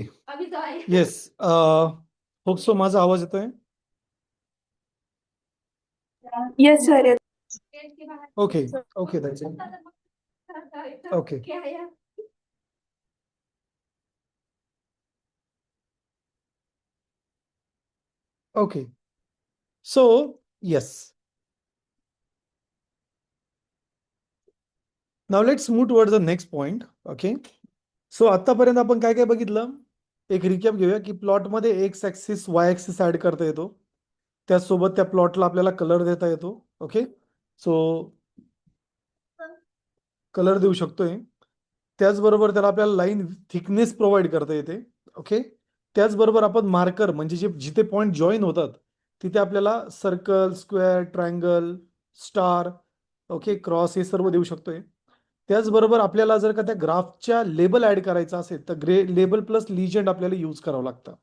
Yes. Hope so माझा आवाज येतोय. Yes, sir. Okay. Okay, that's it. Okay. Okay. So, yes. Now let's move towards the next point. Okay. सो आतापर्यंत आपण काय काय बघितलं, एक रिकॅप घेऊया की प्लॉटमध्ये एक्स ऍक्सिस वाय ऍक्सिस ऍड करता येतो, त्याचसोबत त्या प्लॉटला आपल्याला कलर देता येतो. ओके. सो कलर देऊ शकतोय, त्याचबरोबर त्याला आपल्याला लाईन थिकनेस प्रोव्हाइड करता येते. ओके. त्याचबरोबर आपण मार्कर म्हणजे जे जिथे पॉईंट जॉईन होतात तिथे आपल्याला circle, square, triangle, star, okay, cross हे सर्व देऊ शकतोय. त्याचबरोबर आपल्याला जर का त्या ग्राफच्या लेबल ऍड करायचा असेल तर लेबल प्लस लिजंड आपल्याला यूज करावं लागतं.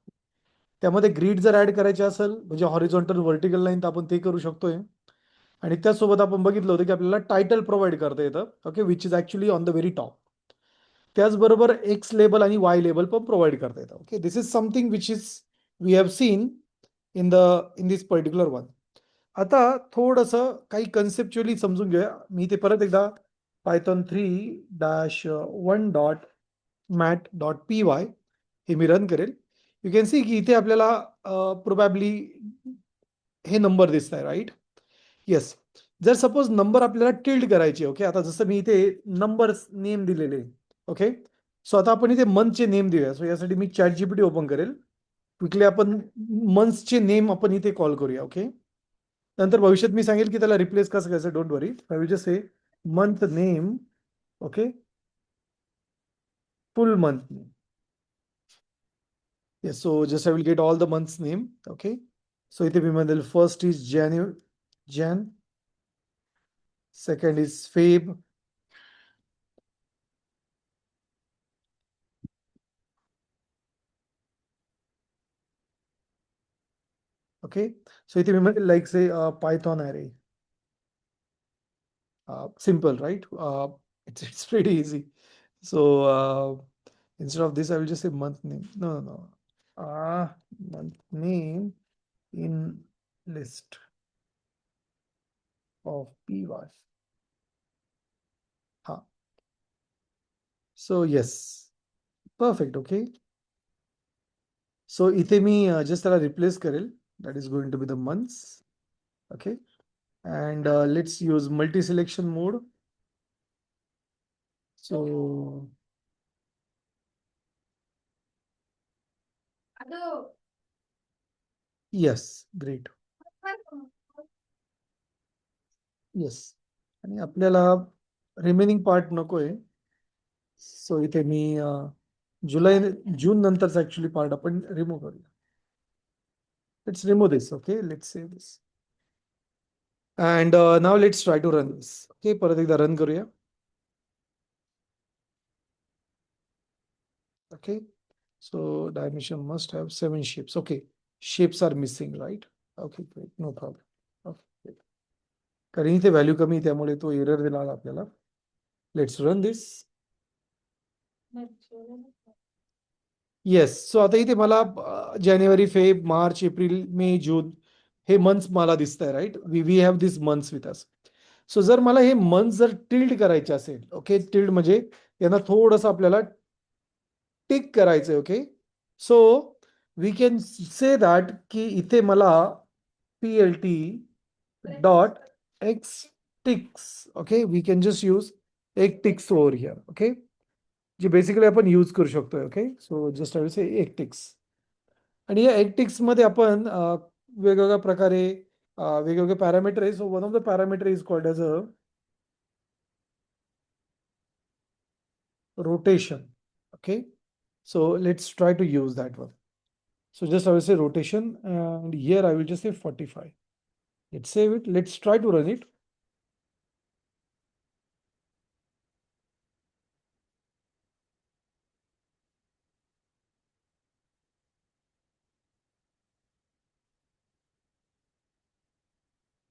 त्यामध्ये ग्रीड जर ऍड करायचे असेल म्हणजे हॉरिझॉन्टल व्हर्टिकल लाईन तर आपण ते करू शकतोय. आणि त्याचसोबत आपण बघितलं होतं की आपल्याला टायटल प्रोव्हाइड करता येतं. Okay, which is actually on the very top. त्याचबरोबर एक्स लेबल आणि वाय लेबल पण प्रोव्हाइड करता येतं. Okay, this is something which is we have seen in this particular one. आता थोडंसं काही कन्सेप्च्युअली समजून घेऊया. मी ते परत एकदा Python 3-1.mat.py हे मी रन करेल. यू कॅन सी की इथे आपल्याला प्रोबॅबली हे नंबर दिसत आहे, राईट. येस. जर सपोज नंबर आपल्याला टिल्ड करायचे, ओके, आता जसं मी इथे नंबर नेम दिलेले. ओके. सो आता आपण इथे मंथचे नेम देऊया. सो यासाठी मी ChatGPT ओपन करेल. क्विकली आपण मंथचे नेम आपण इथे कॉल करूया. ओके. नंतर भविष्यात मी सांगेल की त्याला रिप्लेस कसं करायचं. Don't worry. I will just से month name. Okay, full month name. Yes, so just I will get all the months name. Okay, so इथे मी म्हणेल first is Jan, second is Feb, okay, so इथे मी म्हणेल like say Python array. Simple, right? It's pretty easy. So instead of this I will just say month name. No. Month name in list of py. So yes, perfect. Okay, so इथे मी just त्याला replace करेल. That is going to be the months. Okay, and let's use multi-selection mode. So yes, great. Yes, आणि आपल्याला remaining part नकोय. सो इथे मी June नंतरचा actually part आपण रिमूव्ह करूया. Let's remove this. Okay, let's save this and now let's try to run this. Okay, परत एकदा रन करूया. Okay, so dimension must have 7 shapes. Okay, shapes are missing, right? Okay, great, no problem. Okay, कारण इथे value कमी त्यामुळे तो error दिला आपल्याला. Let's run this. Yes, so आता इथे मला जानेवारी, फेब, मार्च, एप्रिल, मे, जून हे मंथ्स मला दिसत आहे, right. We have this months with us. So जर मला हे मंथ्स जर टिल्ड करायचे असेल, ओके, टिल्ड म्हणजे यांना थोडंसं आपल्याला टिक करायचंय. Okay, so we can say that की इथे मला PLT dot x ticks. Okay, we can just use egg ticks over here. Okay, J basically आपण यूज करू शकतोय. Okay, so just I will से egg ticks. आणि या egg ticks मध्ये आपण वेगवेगळ्या प्रकारे वेगवेगळे पॅरामीटर आहे. So one of the parameter is called as a rotation. Okay, so let's try to use that one. So just I will say rotation, and here I will just say 45. Let's save it. Let's try to run it.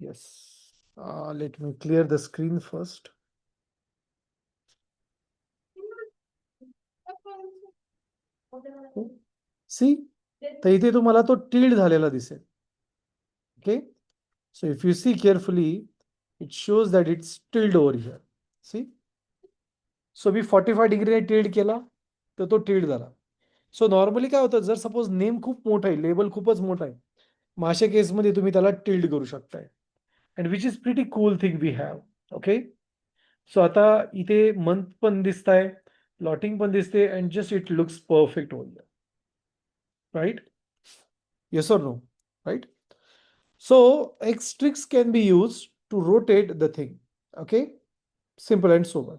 Yes. Let me clear the screen first. See, तर इथे तुम्हाला तो tilt झालेला दिसेल. Okay, so if you see carefully it shows that it's tilt over here. See, so मी 45 डिग्रीने tilt केला तर तो टिल्ड झाला. सो नॉर्मली काय होतं, जर सपोज नेम खूप मोठा आहे, लेबल खूपच मोठा आहे, मग अशा केसमध्ये तुम्ही त्याला टिल्ड करू शकताय. And which is pretty cool thing we have. Okay, so आता इथे मंथ पण दिसत आहे, प्लॉटिंग पण दिसते, and just it looks perfect over here. Right? Yes or no? Right? So X tricks can be used to rotate the thing. Okay, simple and sober.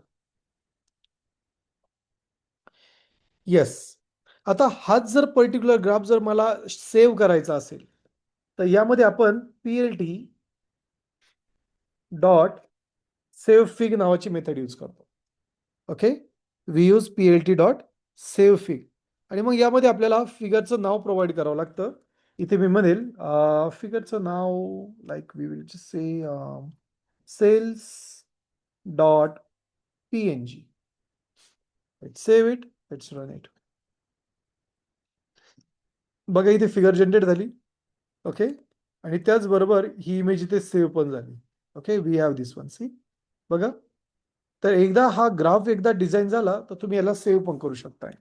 Yes. आता हाच जर पर्टिक्युलर ग्राफ जर मला सेव्ह करायचा असेल तर यामध्ये आपण PLT डॉट सेव्ह फिग नावाची मेथड यूज करतो. Okay, we use PLT dot save fig, आणि मग यामध्ये आपल्याला फिगरचं नाव प्रोव्हाइड करावं लागतं. इथे मी म्हणेल फिगरचं नाव like we will just say sales dot PNG. Let's save it. Let's run it. बघा इथे फिगर जनरेट झाली. ओके, आणि त्याचबरोबर ही इमेज इथे सेव्ह पण झाली. Okay, we have this one. See, बघा, तर एकदा हा ग्राफ एकदा डिझाईन झाला तर तुम्ही याला सेव्ह पण करू शकताय.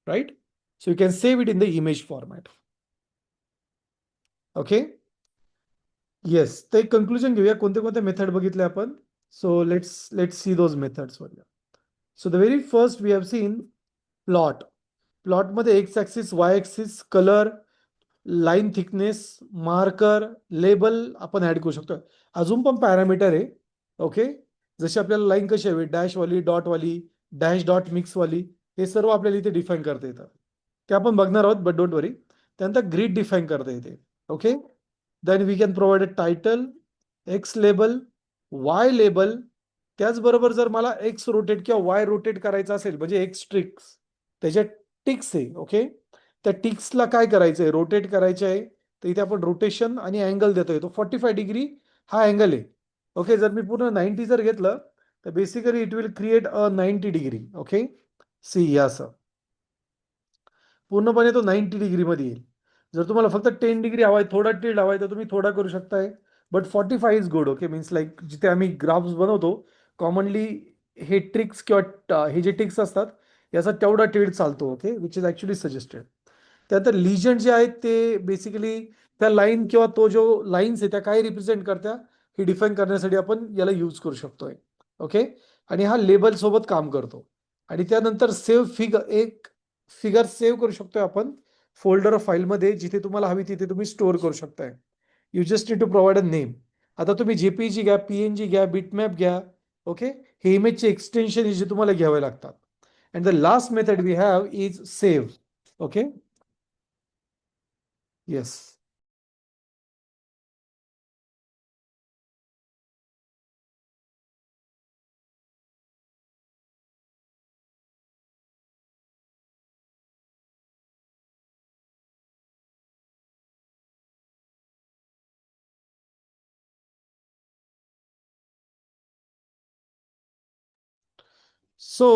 Right? So you can save it in the image format. Okay, yes, तर एक कन्क्लुजन घेऊया. कोणते कोणते मेथड बघितले आपण. So let's see those methods. So the very first we have seen plot. प्लॉटमध्ये X axis, Y axis, colour, line thickness, marker, label आपण add करू शकतो. अजून पण पॅरामीटर आहे. ओके, जशी आपल्याला लाईन कशी हवी, डॅशवाली, डॉटवाली, डॅश डॉट मिक्सवाली, हे सर्व आपल्याला इथे डिफाईन करता येतं. ते आपण बघणार आहोत, बट डोंट वरी. त्यानंतर ग्रीड डिफाईन करता येते. Okay, then we can provide a title, X label, Y label. त्याचबरोबर जर मला एक्स रोटेट किंवा वाय रोटेट करायचं असेल, म्हणजे एक्स ट्रिक्स, त्याच्यात टिक्स आहे. ओके, त्या टिक्सला काय करायचं आहे, रोटेट करायचं आहे, तर इथे आपण रोटेशन आणि अँगल देतोय. तो 45 डिग्री हा अँगल आहे. ओके, जर मी पूर्ण 90 जर घेतलं तर basically it will create a 90 degree. Okay, see, असं पूर्णपणे तो 90 डिग्रीमध्ये येईल. जर तुम्हाला फक्त 10 डिग्री हवाय, थोडा टिल्ड हवाय, तर तुम्ही थोडा करू शकताय, but 45 is good. Okay, means like जिथे आम्ही ग्राफ्स बनवतो कॉमनली हे ट्रिक्स किंवा हे जे टिक्स असतात याचा तेवढा टिल्ड चालतो. Okay, which is actually suggested. त्यानंतर लिजंड जे आहेत ते बेसिकली त्या लाईन किंवा तो जो लाईन्स आहे त्या काय रिप्रेझेंट करत्या हे डिफाईन करण्यासाठी आपण याला यूज करू शकतोय. ओके, आणि हा लेबल सोबत काम करतो. आणि त्यानंतर सेव्ह एक फिगर सेव्ह करू शकतोय आपण फोल्डर फाईलमध्ये, जिथे तुम्हाला हवी तिथे तुम्ही स्टोअर करू शकताय. You just need to provide a name. आता तुम्ही JPG घ्या, PNG घ्या, बिटमॅप घ्या. ओके, हे इमेजचे एक्सटेन्शन जे तुम्हाला घ्यावे लागतात. And the last method we have is save. Okay, yes. So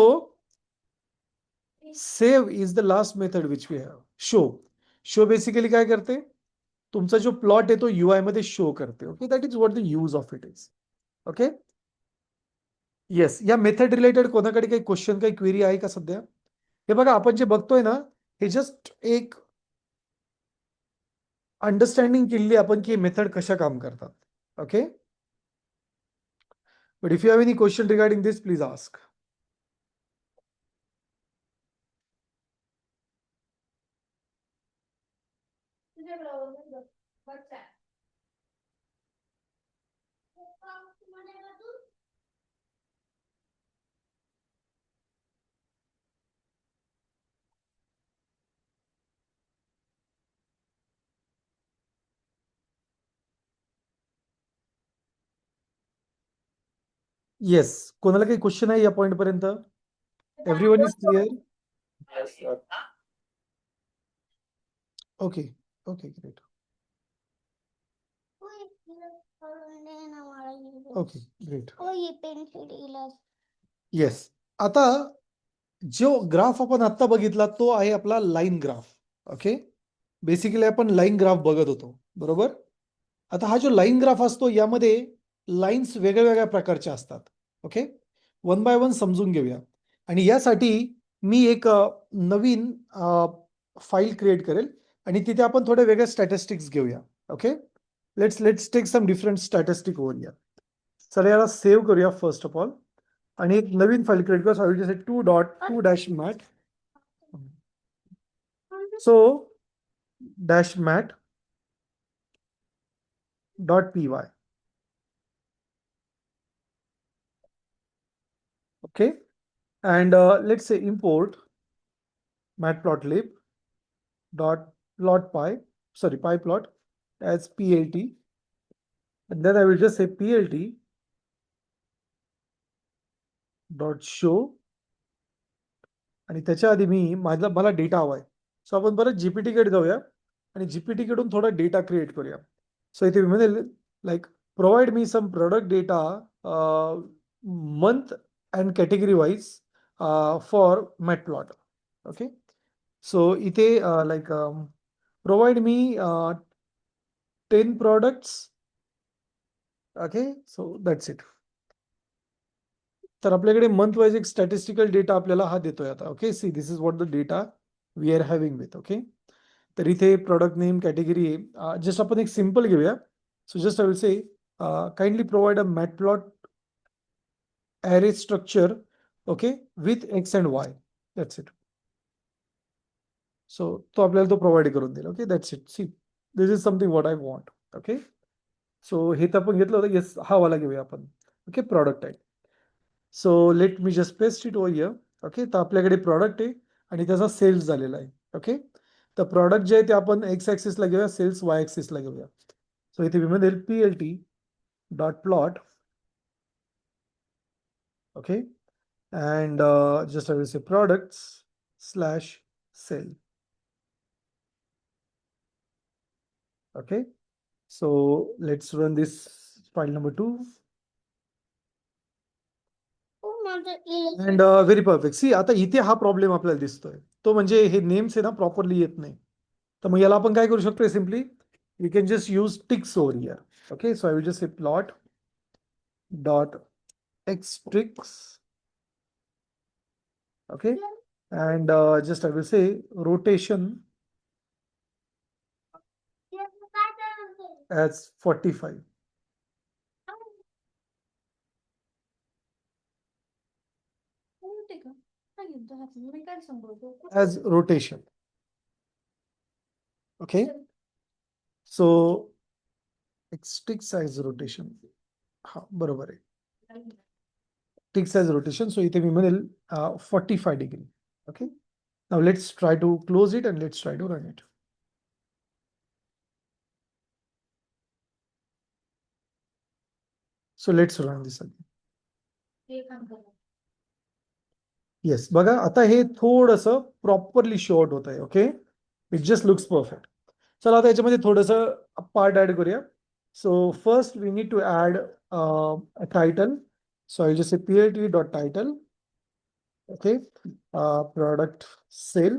save is the last method which we have. Show basically काय करते, तुमचा जो प्लॉट आहे तो UI मध्ये शो करते. Okay, that is what the use of it is. Okay, yes, या method related कोणाकडे काही क्वेश्चन, काही क्वेरी आहे का सध्या? हे बघा, आपण जे बघतोय ना, हे जस्ट एक अंडरस्टँडिंग केली आपण की मेथड कशा काम करतात. Okay, but if you have any question regarding this, please ask. Yes, कोणाला काही क्वेश्चन आहे या पॉइंट पर्यंत? Everyone is clear? Yes, sir. Okay, okay, great. Okay, great. Yes, आता जो ग्राफ आपण आता बघितला तो आहे आपला लाईन ग्राफ. ओके, बेसिकली आपण लाईन ग्राफ बघत होतो, बरोबर. आता हा जो लाईन ग्राफ असतो यामध्ये लाईन्स वेगळ्या वेगळ्या प्रकारच्या असतात. ओके, वन बाय वन समजून घेऊया. आणि यासाठी मी एक नवीन फाईल क्रिएट करेल आणि तिथे आपण थोडे वेगळे स्टॅटिस्टिक्स घेऊया. Okay, let's take some different statistic over here. चला याला सेव्ह करूया फर्स्ट ऑफ ऑल आणि एक नवीन फाईल क्रिएट करूया. आय विल जस्ट से 2.2-mat. So dash mat dot py. Okay, and let's say import matplotlib dot pyplot as plt, and then I will just say plt dot show. आणि त्याच्या आधी मला data हवाय. सो आपण परत जीपीटी कडे जाऊया आणि जीपीटी कडून थोडा डेटा क्रिएट करूया. सो इथे म्हणेल like provide me some product data month and category wise for matplot. Okay, so इथे like provide me 10 products. Okay, so that's it. तर आपल्याकडे मंथ वाईज एक स्टॅटिस्टिकल डेटा आपल्याला हा देतोय आता. Okay, see this is what the data we are having with. Okay, तर इथे प्रॉडक्ट नेम कॅटेगरी आहे. जस्ट आपण एक सिंपल घेऊया. So just I will say kindly provide a मॅटप्लॉट array structure, okay, with x and y. That's it. So तो आपल्याला तो provide करून देईल. Okay, that's it. See this is something what I want. Okay, so हे तर आपण घेतलं होतं. येस, हा वाला घेऊया आपण. ओके, प्रॉडक्ट आहे. सो let me just paste it over here. Okay, तर आपल्याकडे प्रॉडक्ट आहे आणि त्याचा सेल्स झालेला आहे. ओके, तर प्रॉडक्ट जे आहे ते आपण एक्स ऍक्सिसला घेऊया, सेल्स वाय ऍक्सिसला घेऊया. सो इथे मी म्हणेल plt dot plot. Okay, and just I will say products slash sell. Okay, so let's run this file number 2. And very perfect. See, आता इथे हा प्रॉब्लेम आपल्याला दिसतोय, तो म्हणजे हे नेम्स आहे ना प्रॉपरली येत नाही. तर मग याला आपण काय करू शकतो, simply we can just use ticks over here. Okay, so I will just say plot dot X ticks. Okay, and just I will say rotation as 45. As rotation. Okay, so tick size rotation. हा बरोबर आहे. Tick size rotation. So इथे मी म्हणेल 45 degree. Okay, now let's try to close it and let's try to run it. So let's run this again. Yes, बघा आता हे थोडंसं प्रॉपरली शॉर्ट होत आहे. Okay, it just looks perfect. चला आता याच्यामध्ये थोडंसं पार्ट ऍड करूया. So first we need to add a title. So I just say plt dot title. Okay, product sale.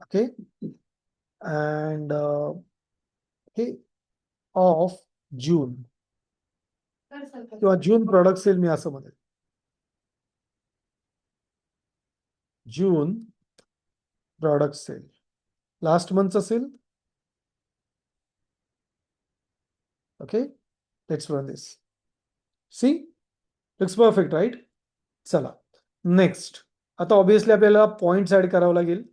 Okay, and okay, of June किंवा जून product cell मी असं म्हणेल. जून प्रॉडक्ट सेल लास्ट मंथचा sale. Okay, let's run this. See looks perfect, right. चला next. आता obviously आपल्याला points add करावं लागेल.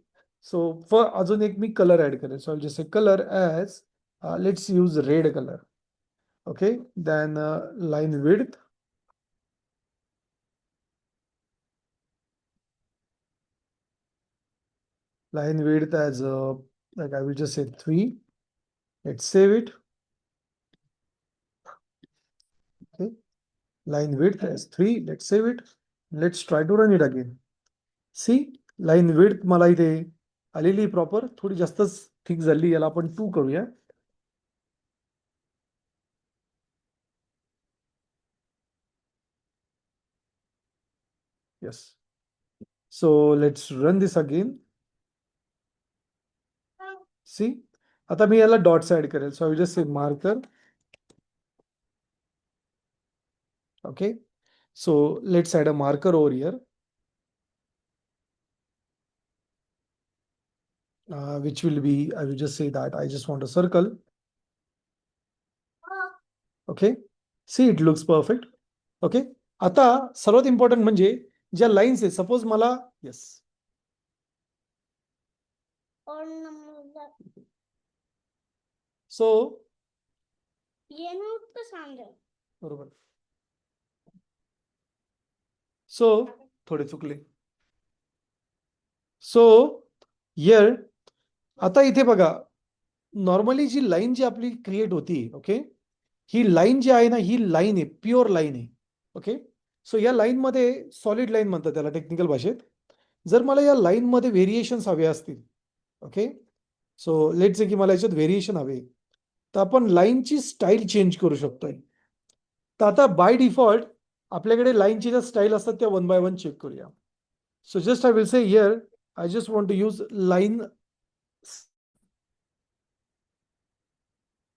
सो अजून एक मी कलर ऍड करेल. सो जसे colour as let's use red colour. Okay, then line width. Line width as like I will just say 3. Let's save it. Okay, line width as 3. Let's save it. Let's try to run it again. See, line width मला इथे आलेली proper, थोडी जास्तच ठीक झाली. याला आपण 2 करूया. Yes. So let's run this again. See, आता मी याला dots add करेल. So I will just say marker. Okay. So let's add a marker over here. Which will be, I will just say that I just want a circle. Okay. See, it looks perfect. Okay. आता सर्वात important म्हणजे ज्या lines आहे, suppose मला yes so बरोबर. सो थोडे चुकले. So here आता इथे बघा, नॉर्मली जी लाईन जी आपली क्रिएट होती, ओके, ही लाईन जी आहे ना, ही लाईन आहे, प्युअर लाईन आहे. ओके. सो या लाईन मध्ये सॉलिड लाईन म्हणतात त्याला टेक्निकल भाषेत. जर मला या लाईन मध्ये व्हेरिएशन्स हवे असतील, ओके, सो लेट्स से की मला याच्यात व्हेरिएशन हवे, तर आपण लाईनची स्टाईल चेंज करू शकतोय. तर आता बाय डिफॉल्ट आपल्याकडे लाईनची ज्या स्टाईल असतात त्या 1 by 1 चेक करूया. So just I will say here I just want to use line.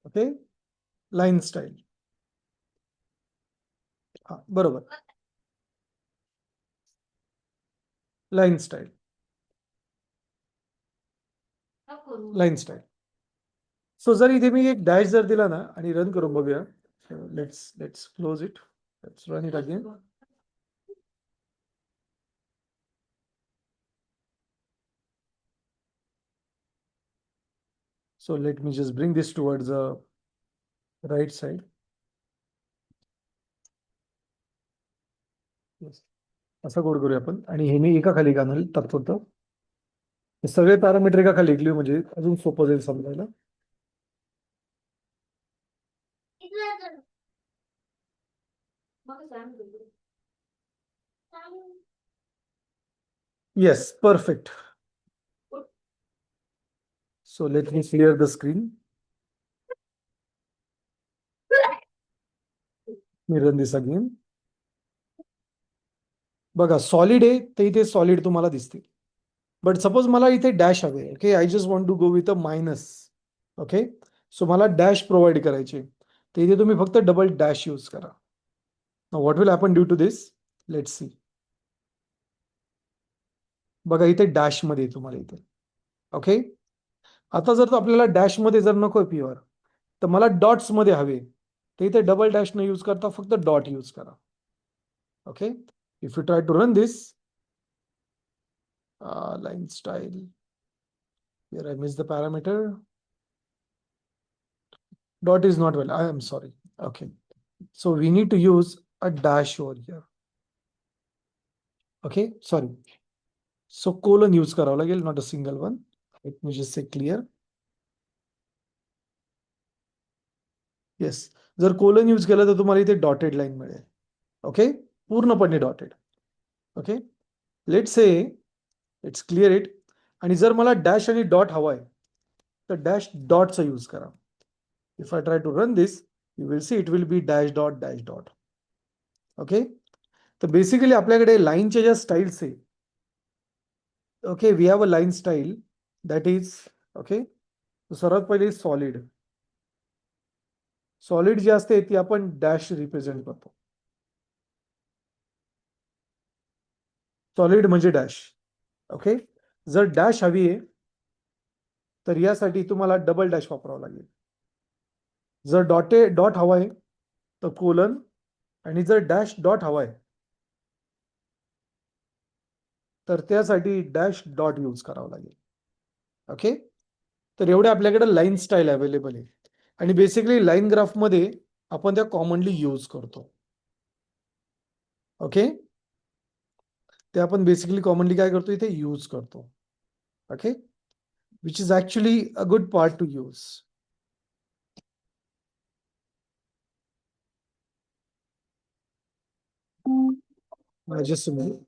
Okay, line style. हा बरोबर, line style, line style. So जर इथे मी एक डॅश जर दिला ना आणि रन करून बघूया, let's close it, let's run it again. So let me just bring this towards the right side. Yes. असा कोड करूया आपण आणि हे मी एका खाली घालून तात्पुरतं. हे सगळे पॅरामीटर एका खाली लिहू म्हणजे अजून सोपं जाईल समजायला. Yes, perfect. So let me clear the screen. Me run this again. बघा सॉलिड आहे तर इथे सॉलिड तुम्हाला दिसते. बट सपोज मला इथे डॅश हवे, okay, I just want to go with a minus. Okay, so मला डॅश प्रोव्हाइड करायचे, तर इथे तुम्ही फक्त डबल डॅश यूज करा. What will happen due to this, let's see. बघा इथे डॅश मध्ये तुम्हाला इथे. ओके, आता जर आपल्याला डॅश मध्ये जर नको प्युअर, तर मला डॉट्स मध्ये हवे, तर इथे डबल डॅश न यूज करता फक्त डॉट यूज करा. Okay, if you try to run this line style, here I missed the parameter, dot is not well, I am sorry. Okay, so we need to use a dash over here. Okay, sorry, so colon use करावं लागेल, not a single one. Let me just say clear. Yes, जर colon use केलं तर तुम्हाला इथे dotted line मिळेल. Okay, पूर्णपणे dotted. Okay, let's say let's clear it. आणि जर मला डॅश आणि डॉट हवाय तर डॅश डॉटचा यूज करा. If I try to run this, you will see it will be dash dot dash dot. Okay, तर बेसिकली आपल्याकडे लाईनच्या ज्या स्टाईल्स आहे, okay, we have a line style that is, okay, सर्वात पहिले सॉलिड. सॉलिड जी असते ती आपण डॅश रिप्रेझेंट करतो. सॉलिड म्हणजे डॅश. ओके, जर डॅश हवी आहे तर यासाठी तुम्हाला डबल डॅश वापरावं लागेल. जर डॉट हवाय तर कोलन, आणि जर डॅश डॉट हवाय तर त्यासाठी डॅश डॉट यूज करावं लागेल. ओके, तर एवढे आपल्याकडे लाईन स्टाईल अवेलेबल आहे आणि बेसिकली लाईन ग्राफ मध्ये आपण त्या कॉमनली यूज करतो. ओके, ते आपण बेसिकली कॉमनली काय करतो इथे यूज करतो. Okay, which is actually a good part to use. Just a minute.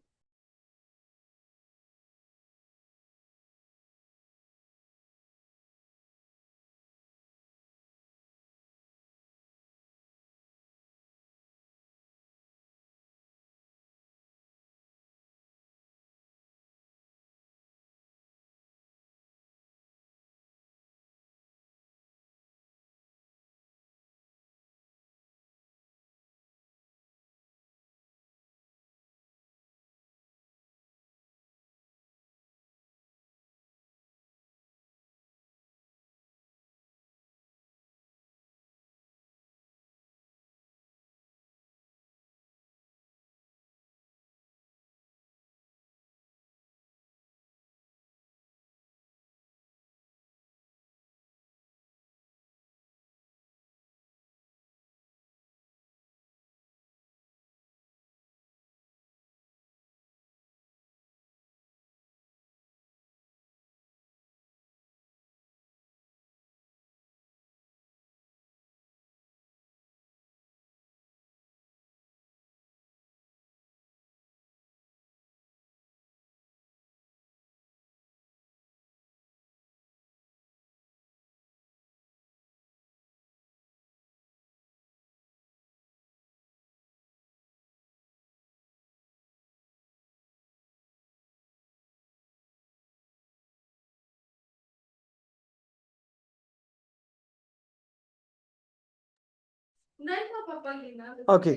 Okay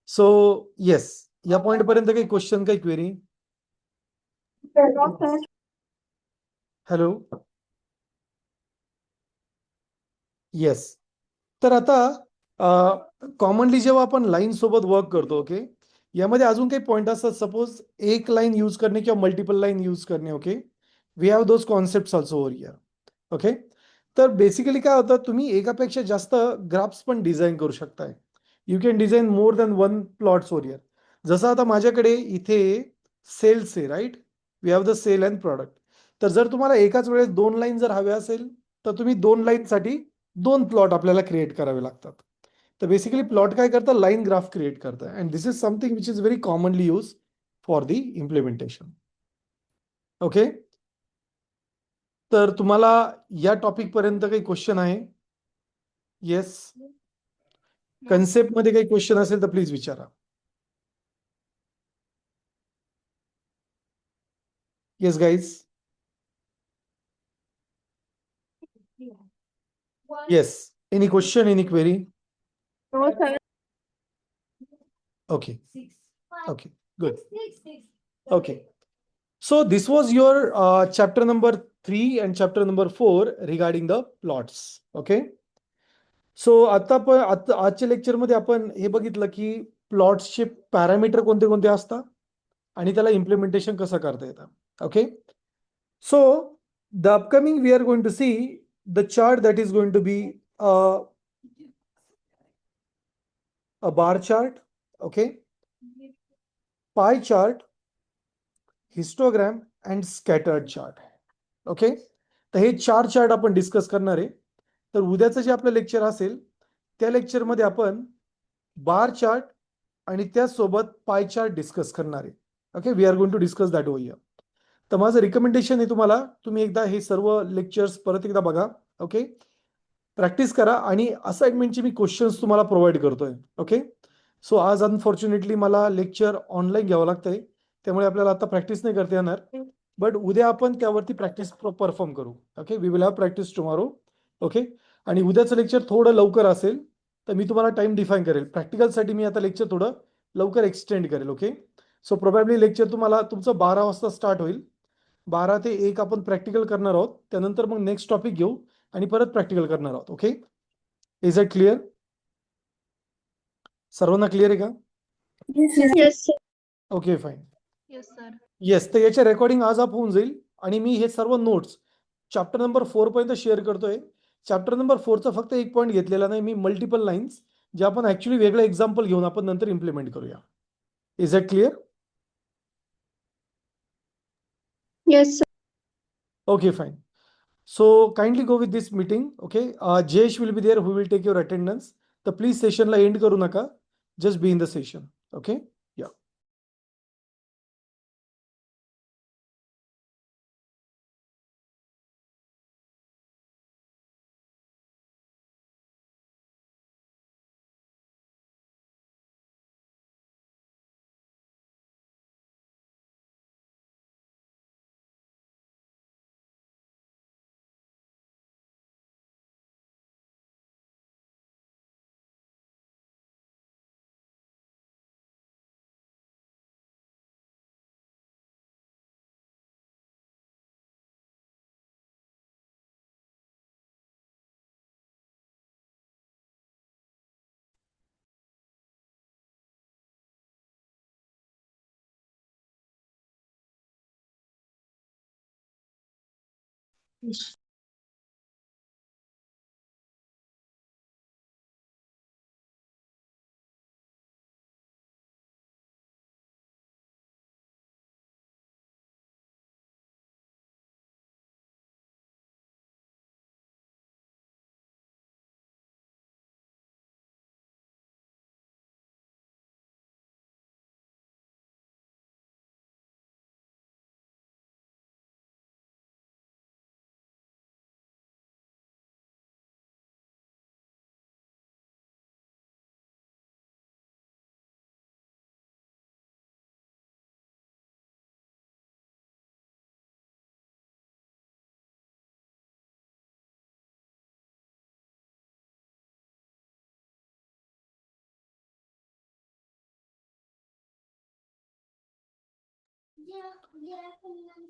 so yes या पॉइंट पर्यंत काही क्वेश्चन काही query No, sir. Hello yes तर आता कॉमनली जेव्हा आपण लाईन सोबत वर्क करतो ओके यामध्ये अजून काही पॉईंट असतात सपोज एक लाईन यूज करणे किंवा मल्टिपल लाईन यूज करणे okay we have those concept also over here okay तर बेसिकली काय होतं तुम्ही एकापेक्षा जास्त ग्राफ्स पण डिझाईन करू शकताय you can design more than one plots over here जसं आता माझ्याकडे इथे सेल्स आहे right we have the sale and product तर जर तुम्हाला एकाच वेळेस दोन लाईन जर हव्या असेल तर तुम्ही दोन लाईनसाठी दोन प्लॉट आपल्याला क्रिएट करावे लागतात तर बेसिकली प्लॉट काय करतं लाईन ग्राफ क्रिएट करतं and this is something which is very commonly use for the implementation okay तर तुम्हाला या टॉपिक पर्यंत काही क्वेश्चन आहे येस कन्सेप्ट मध्ये काही क्वेश्चन असेल तर प्लीज विचारा yes guys yes any question any query No, sir. okay okay good okay so this was your chapter number 3 and chapter number 4 regarding the plots okay सो आजच्या लेक्चरमध्ये आपण हे बघितलं की प्लॉट्सचे पॅरामीटर कोणते कोणते असतात आणि त्याला इम्प्लिमेंटेशन कसं करता येतं okay so the upcoming we are going to see the chart that is going to be a bar chart okay pie chart histogram and scattered chart okay तर हे 4 चार्ट आपण डिस्कस करणार आहे तर उद्याचं जे आपलं लेक्चर असेल त्या लेक्चरमध्ये आपण बार चार्ट आणि त्यासोबत पाय चार्ट डिस्कस करणार आहे okay we are going to discuss that over here तर माझं रिकमेंडेशन आहे तुम्हाला तुम्ही एकदा हे सर्व लेक्चर्स परत एकदा बघा ओके प्रॅक्टिस करा आणि असाइनमेंटचे मी क्वेश्चन्स तुम्हाला प्रोव्हाइड करतोय ओके सो आज अनफॉर्च्युनेटली मला लेक्चर ऑनलाईन घ्यावं लागतंय त्यामुळे आपल्याला आता प्रॅक्टिस नाही करता येणार बट उद्या आपण त्यावरती प्रॅक्टिस परफॉर्म करू okay we will have practice tomorrow okay आणि उद्याचं लेक्चर थोडं लवकर असेल तर मी तुम्हाला टाइम डिफाईन करेल प्रॅक्टिकलसाठी मी आता लेक्चर थोडं लवकर एक्सटेंड करेल ओके सो प्रोबॅबली लेक्चर तुम्हाला तुमचं 12 वाजता स्टार्ट होईल 12 ते 1 आपण प्रॅक्टिकल करणार आहोत त्यानंतर मग नेक्स्ट टॉपिक घेऊ आणि परत प्रॅक्टिकल करणार आहोत ओके इज इट क्लिअर सर्वांना क्लिअर आहे का Yes, sir. Yes, sir. Okay fine Yes, sir. Yes तर याचे रेकॉर्डिंग आज आप होऊन जाईल आणि मी हे सर्व नोट्स चॅप्टर नंबर 4 पर्यंत शेअर करतोय चॅप्टर नंबर 4चा फक्त एक पॉईंट घेतलेला नाही मी मल्टिपल लाईन्स जे आपण ऍक्च्युली वेगळं एक्झाम्पल घेऊन आपण नंतर इम्प्लिमेंट करूया is it clear Yes, sir. okay fine so kindly go with this meeting okay Jayesh will be there who will take your attendance तर प्लीज सेशनला एंड करू नका just be in the session okay yeah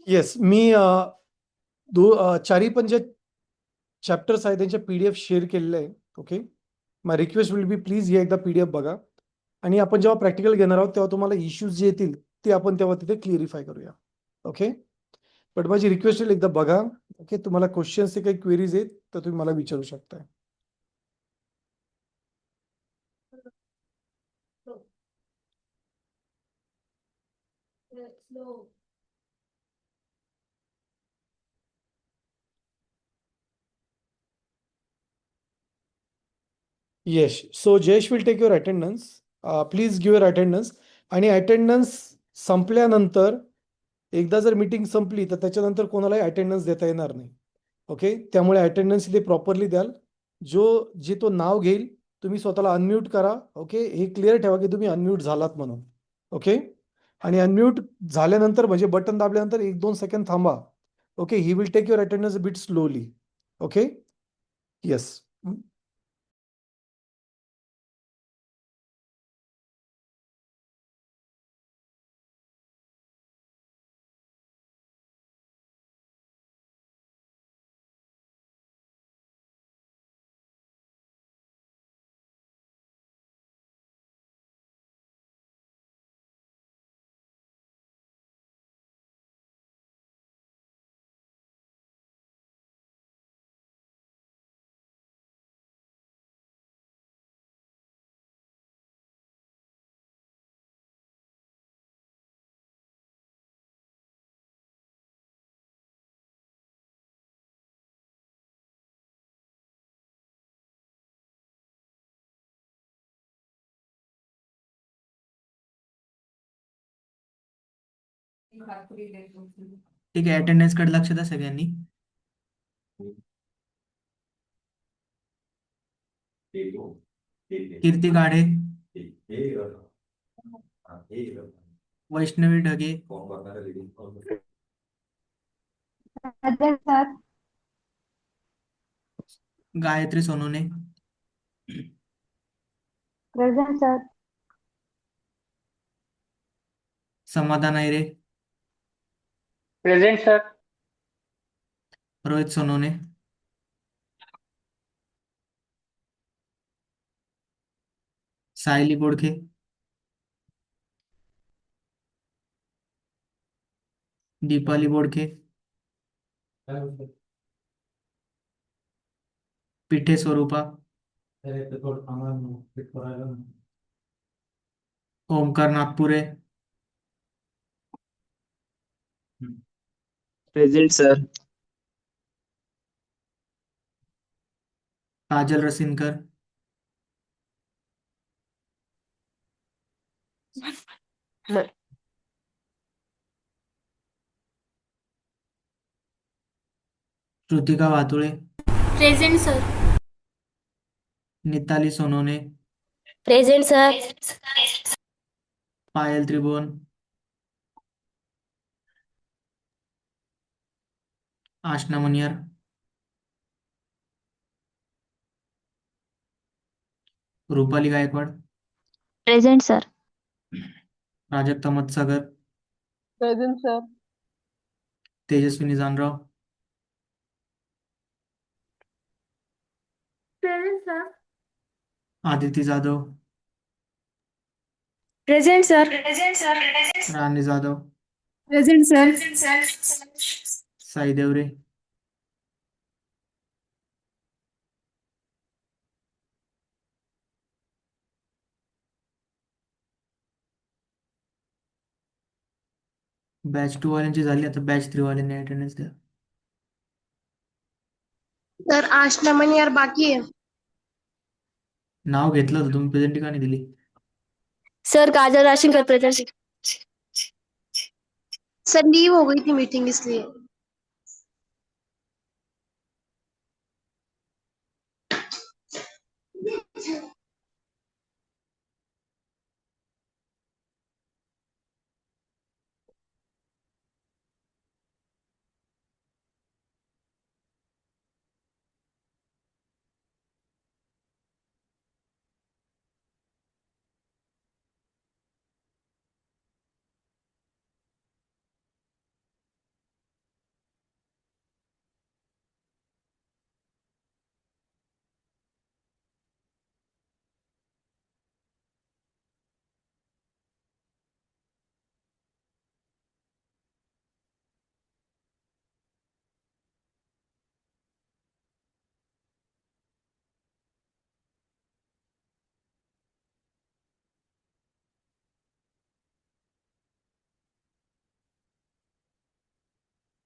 yes, मी चारही पण जे chapters आहेत त्यांच्या PDF share केलेले आहे. Okay, my request will be please हे एकदा PDF बघा आणि आपण जेव्हा प्रॅक्टिकल घेणार आहोत तेव्हा तुम्हाला इश्यूज जे येतील ते आपण तेव्हा तिथे क्लिअरिफाय करूया. ओके, बट माझी रिक्वेस्ट एकदा बघा. ओके, तुम्हाला क्वेश्चन्सचे काही क्वेरीज आहेत तर तुम्ही मला विचारू शकता. Yes, so Jayesh will take your attendance. Please give your attendance. आणि अटेंडन्स संपल्यानंतर एकदा जर मीटिंग संपली तर त्याच्यानंतर कोणालाही अटेंडन्स देता येणार नाही. ओके, त्यामुळे अटेंडन्स इथे प्रॉपरली द्याल. जे तो नाव घेईल तुम्ही स्वतःला अनम्यूट करा. ओके, हे क्लिअर ठेवा की तुम्ही अनम्यूट झालात म्हणून. ओके, आणि अनम्यूट झाल्यानंतर म्हणजे बटन दाबल्यानंतर 1-2 सेकंद थांबा. Okay, he will take your attendance bit slowly. Okay, yes. ठीक आहे, अटेंडन्स कडे लक्ष द्या सगळ्यांनी. कीर्ती गाडे, Vaishnavi Dhage, Present, sir. Gayatri Sonone, Present, sir. Samadhan Aayre, present sir. Rohit Sonone, Sayali Bodkhe, Deepali Bodkhe, Pithe Swarupa, Omkar Nagpure, present sir. Kajal Rasinkar, Shrutika Vatule, present sir. Nitali Sonone, present sir. Payal Tribhuvan, Aashna Muniyar, Rupali Gaikwad, present sir. Prajakta Matsagar, Present, sir. Tejaswini Janrao, present sir. Aditi Jadhav, present sir. Rani Jadhav, Present, sir. Sai देवरे, batch 2 वाल्यांची झाली, आता batch 3 वाल्यांनी attendance द्या. सर आशना मनियार बाकी है. नाव घेतलं होतं तुम्ही, प्रेझेंट का नाही दिली? Sir Kajal Rashinkar present. Sir leave हो गई थी मीटिंग इसलिए.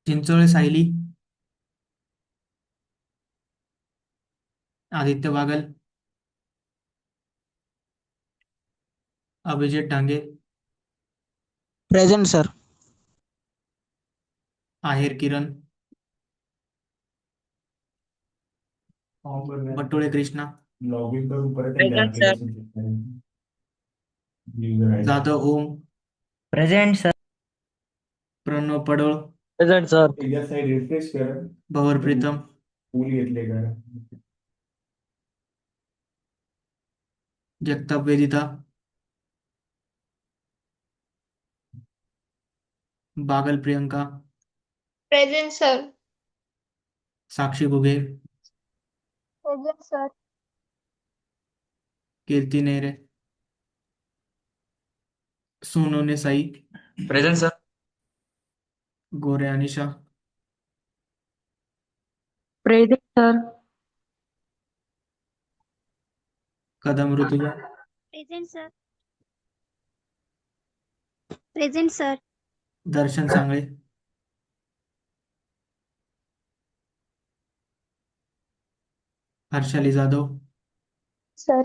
Chinchole Sayali, Aditya Bagal, Abhijit Dange, present sir. Aher Kiran, Batole Krishna, login करून परत एकदा Present, sir. application user ID. Jadhav Om, present sir. Pranav Padol, present sir. एकदा साईड रिफ्रेश कर. भवर प्रीतम, फुल घेतले का? Jagtap Vedita, Bagal Priyanka, present sir. Sakshi Ghuge, present sir. Kirti Nere, Sonawane Sai, present sir. गोरे Anisha, present sir. Kadam Rutuja, present sir. Present sir. Darshan Sangle, Harshali Jadhav, sir.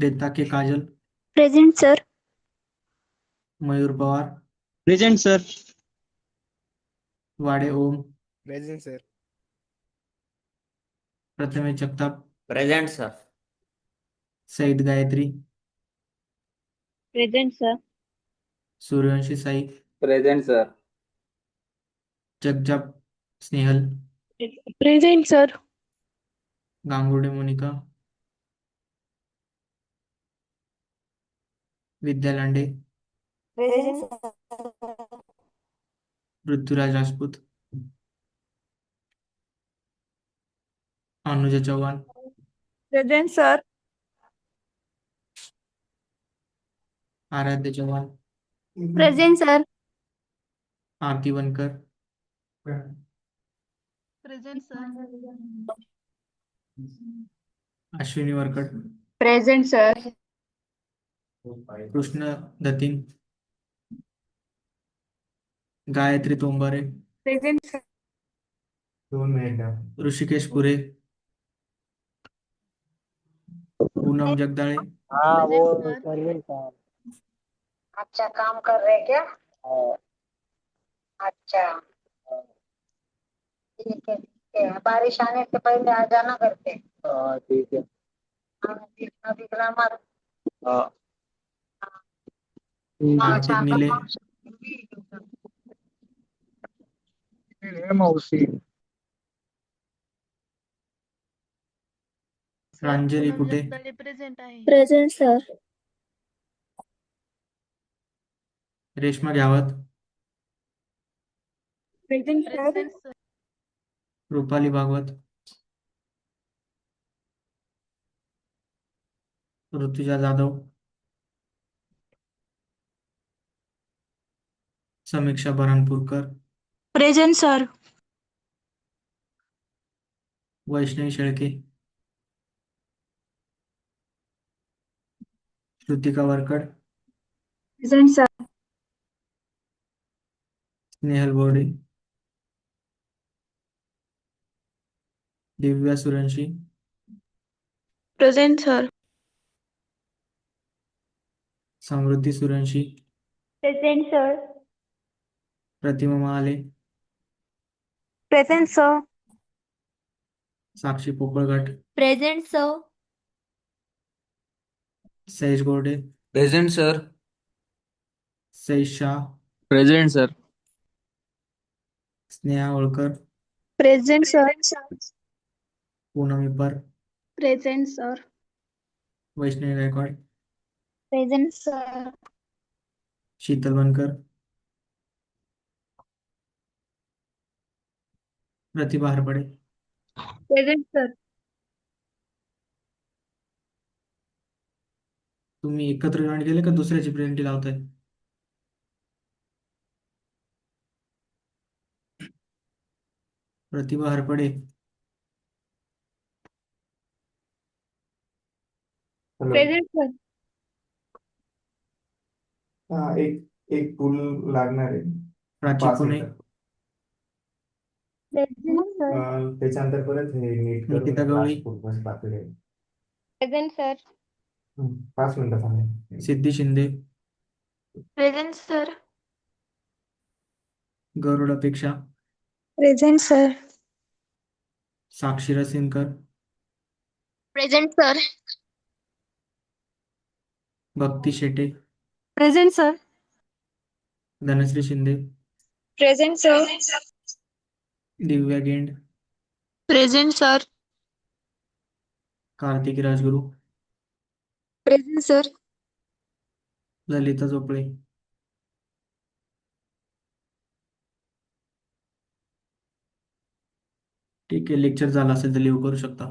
Detake Kajal, present sir. Mayur Pawar, present sir. Wade Om, present sir. Prathamesh Jagtap, present sir. Sayeed Gayatri, present sir. Suryavanshi Sai, present sir. Jagjap Snehal, present sir. Gangurde Monika, Vidya Lande, Prithviraj Rajput, Anuja Chavan, present sir. Aaradhya Chavan, present sir. Aarti Bankar, present sir. Ashwini Varkat, present sir. Krishna Datin, Gayatri Tombare, present sir. 2 minute. Rishikesh पुरे, पूनम जगदाळे, हाँ वो sir. Present sir. अच्छा काम कर रहे क्या? अच्छा ठीक है ठीक है, बारिश आने से पहले आ जाना करके। हाँ ठीक है. हाँ, भीगना भीगना मत। हाँ. ठीक है. कार्तिक निले, मौसी. प्रांजली कुटे, प्रेझेंट आहे. Present sir. Reshma Ghyawat, present sir. Rupali Bhagwat, Rutuja Jadhav, Samiksha Burhanpurkar, present sir. Vaishnavi Shelke, Shrutika Varkad, present sir. Snehal Borde, Divya Suranshi, present sir. Samruddhi Suranshi, present sir. Pratima Mahale, present sir. Sakshi Popalghat, present sir. Sahej Gorde, present sir. Saish Shah, present sir. Sneha Holkar, present sir. Poonam Ipar, present sir. Vaishnavi Gaikwad, present sir. Sheetal Bankar, Pratibha हरपडे, present sir. तुम्ही एकत्र जॉईन केले का दुसऱ्याची प्रेझेंटी लावताय? प्रतिभा हरपडे, hello. Present sir. हा एक एक pool लागणार आहे प्राची 5 पुणे, मिनिटं. Present sir. त्याच्यानंतर परत हे नीट करून निकिता गवळी, लास्ट पूल बस बाकी आहे. Present sir. 5 मिनिटं थांबा. Siddhi Shinde, present sir. Garud Apeksha, present sir. Sakshi Rasinkar, present sir. Bhakti Shete, present sir. Dhanashree Shinde, present sir. Divya Gend, present sir. Kartiki Rajguru, present sir. Lalita Chople. ठीक आहे, लेक्चर झाला असेल तर लिव्ह करू शकता.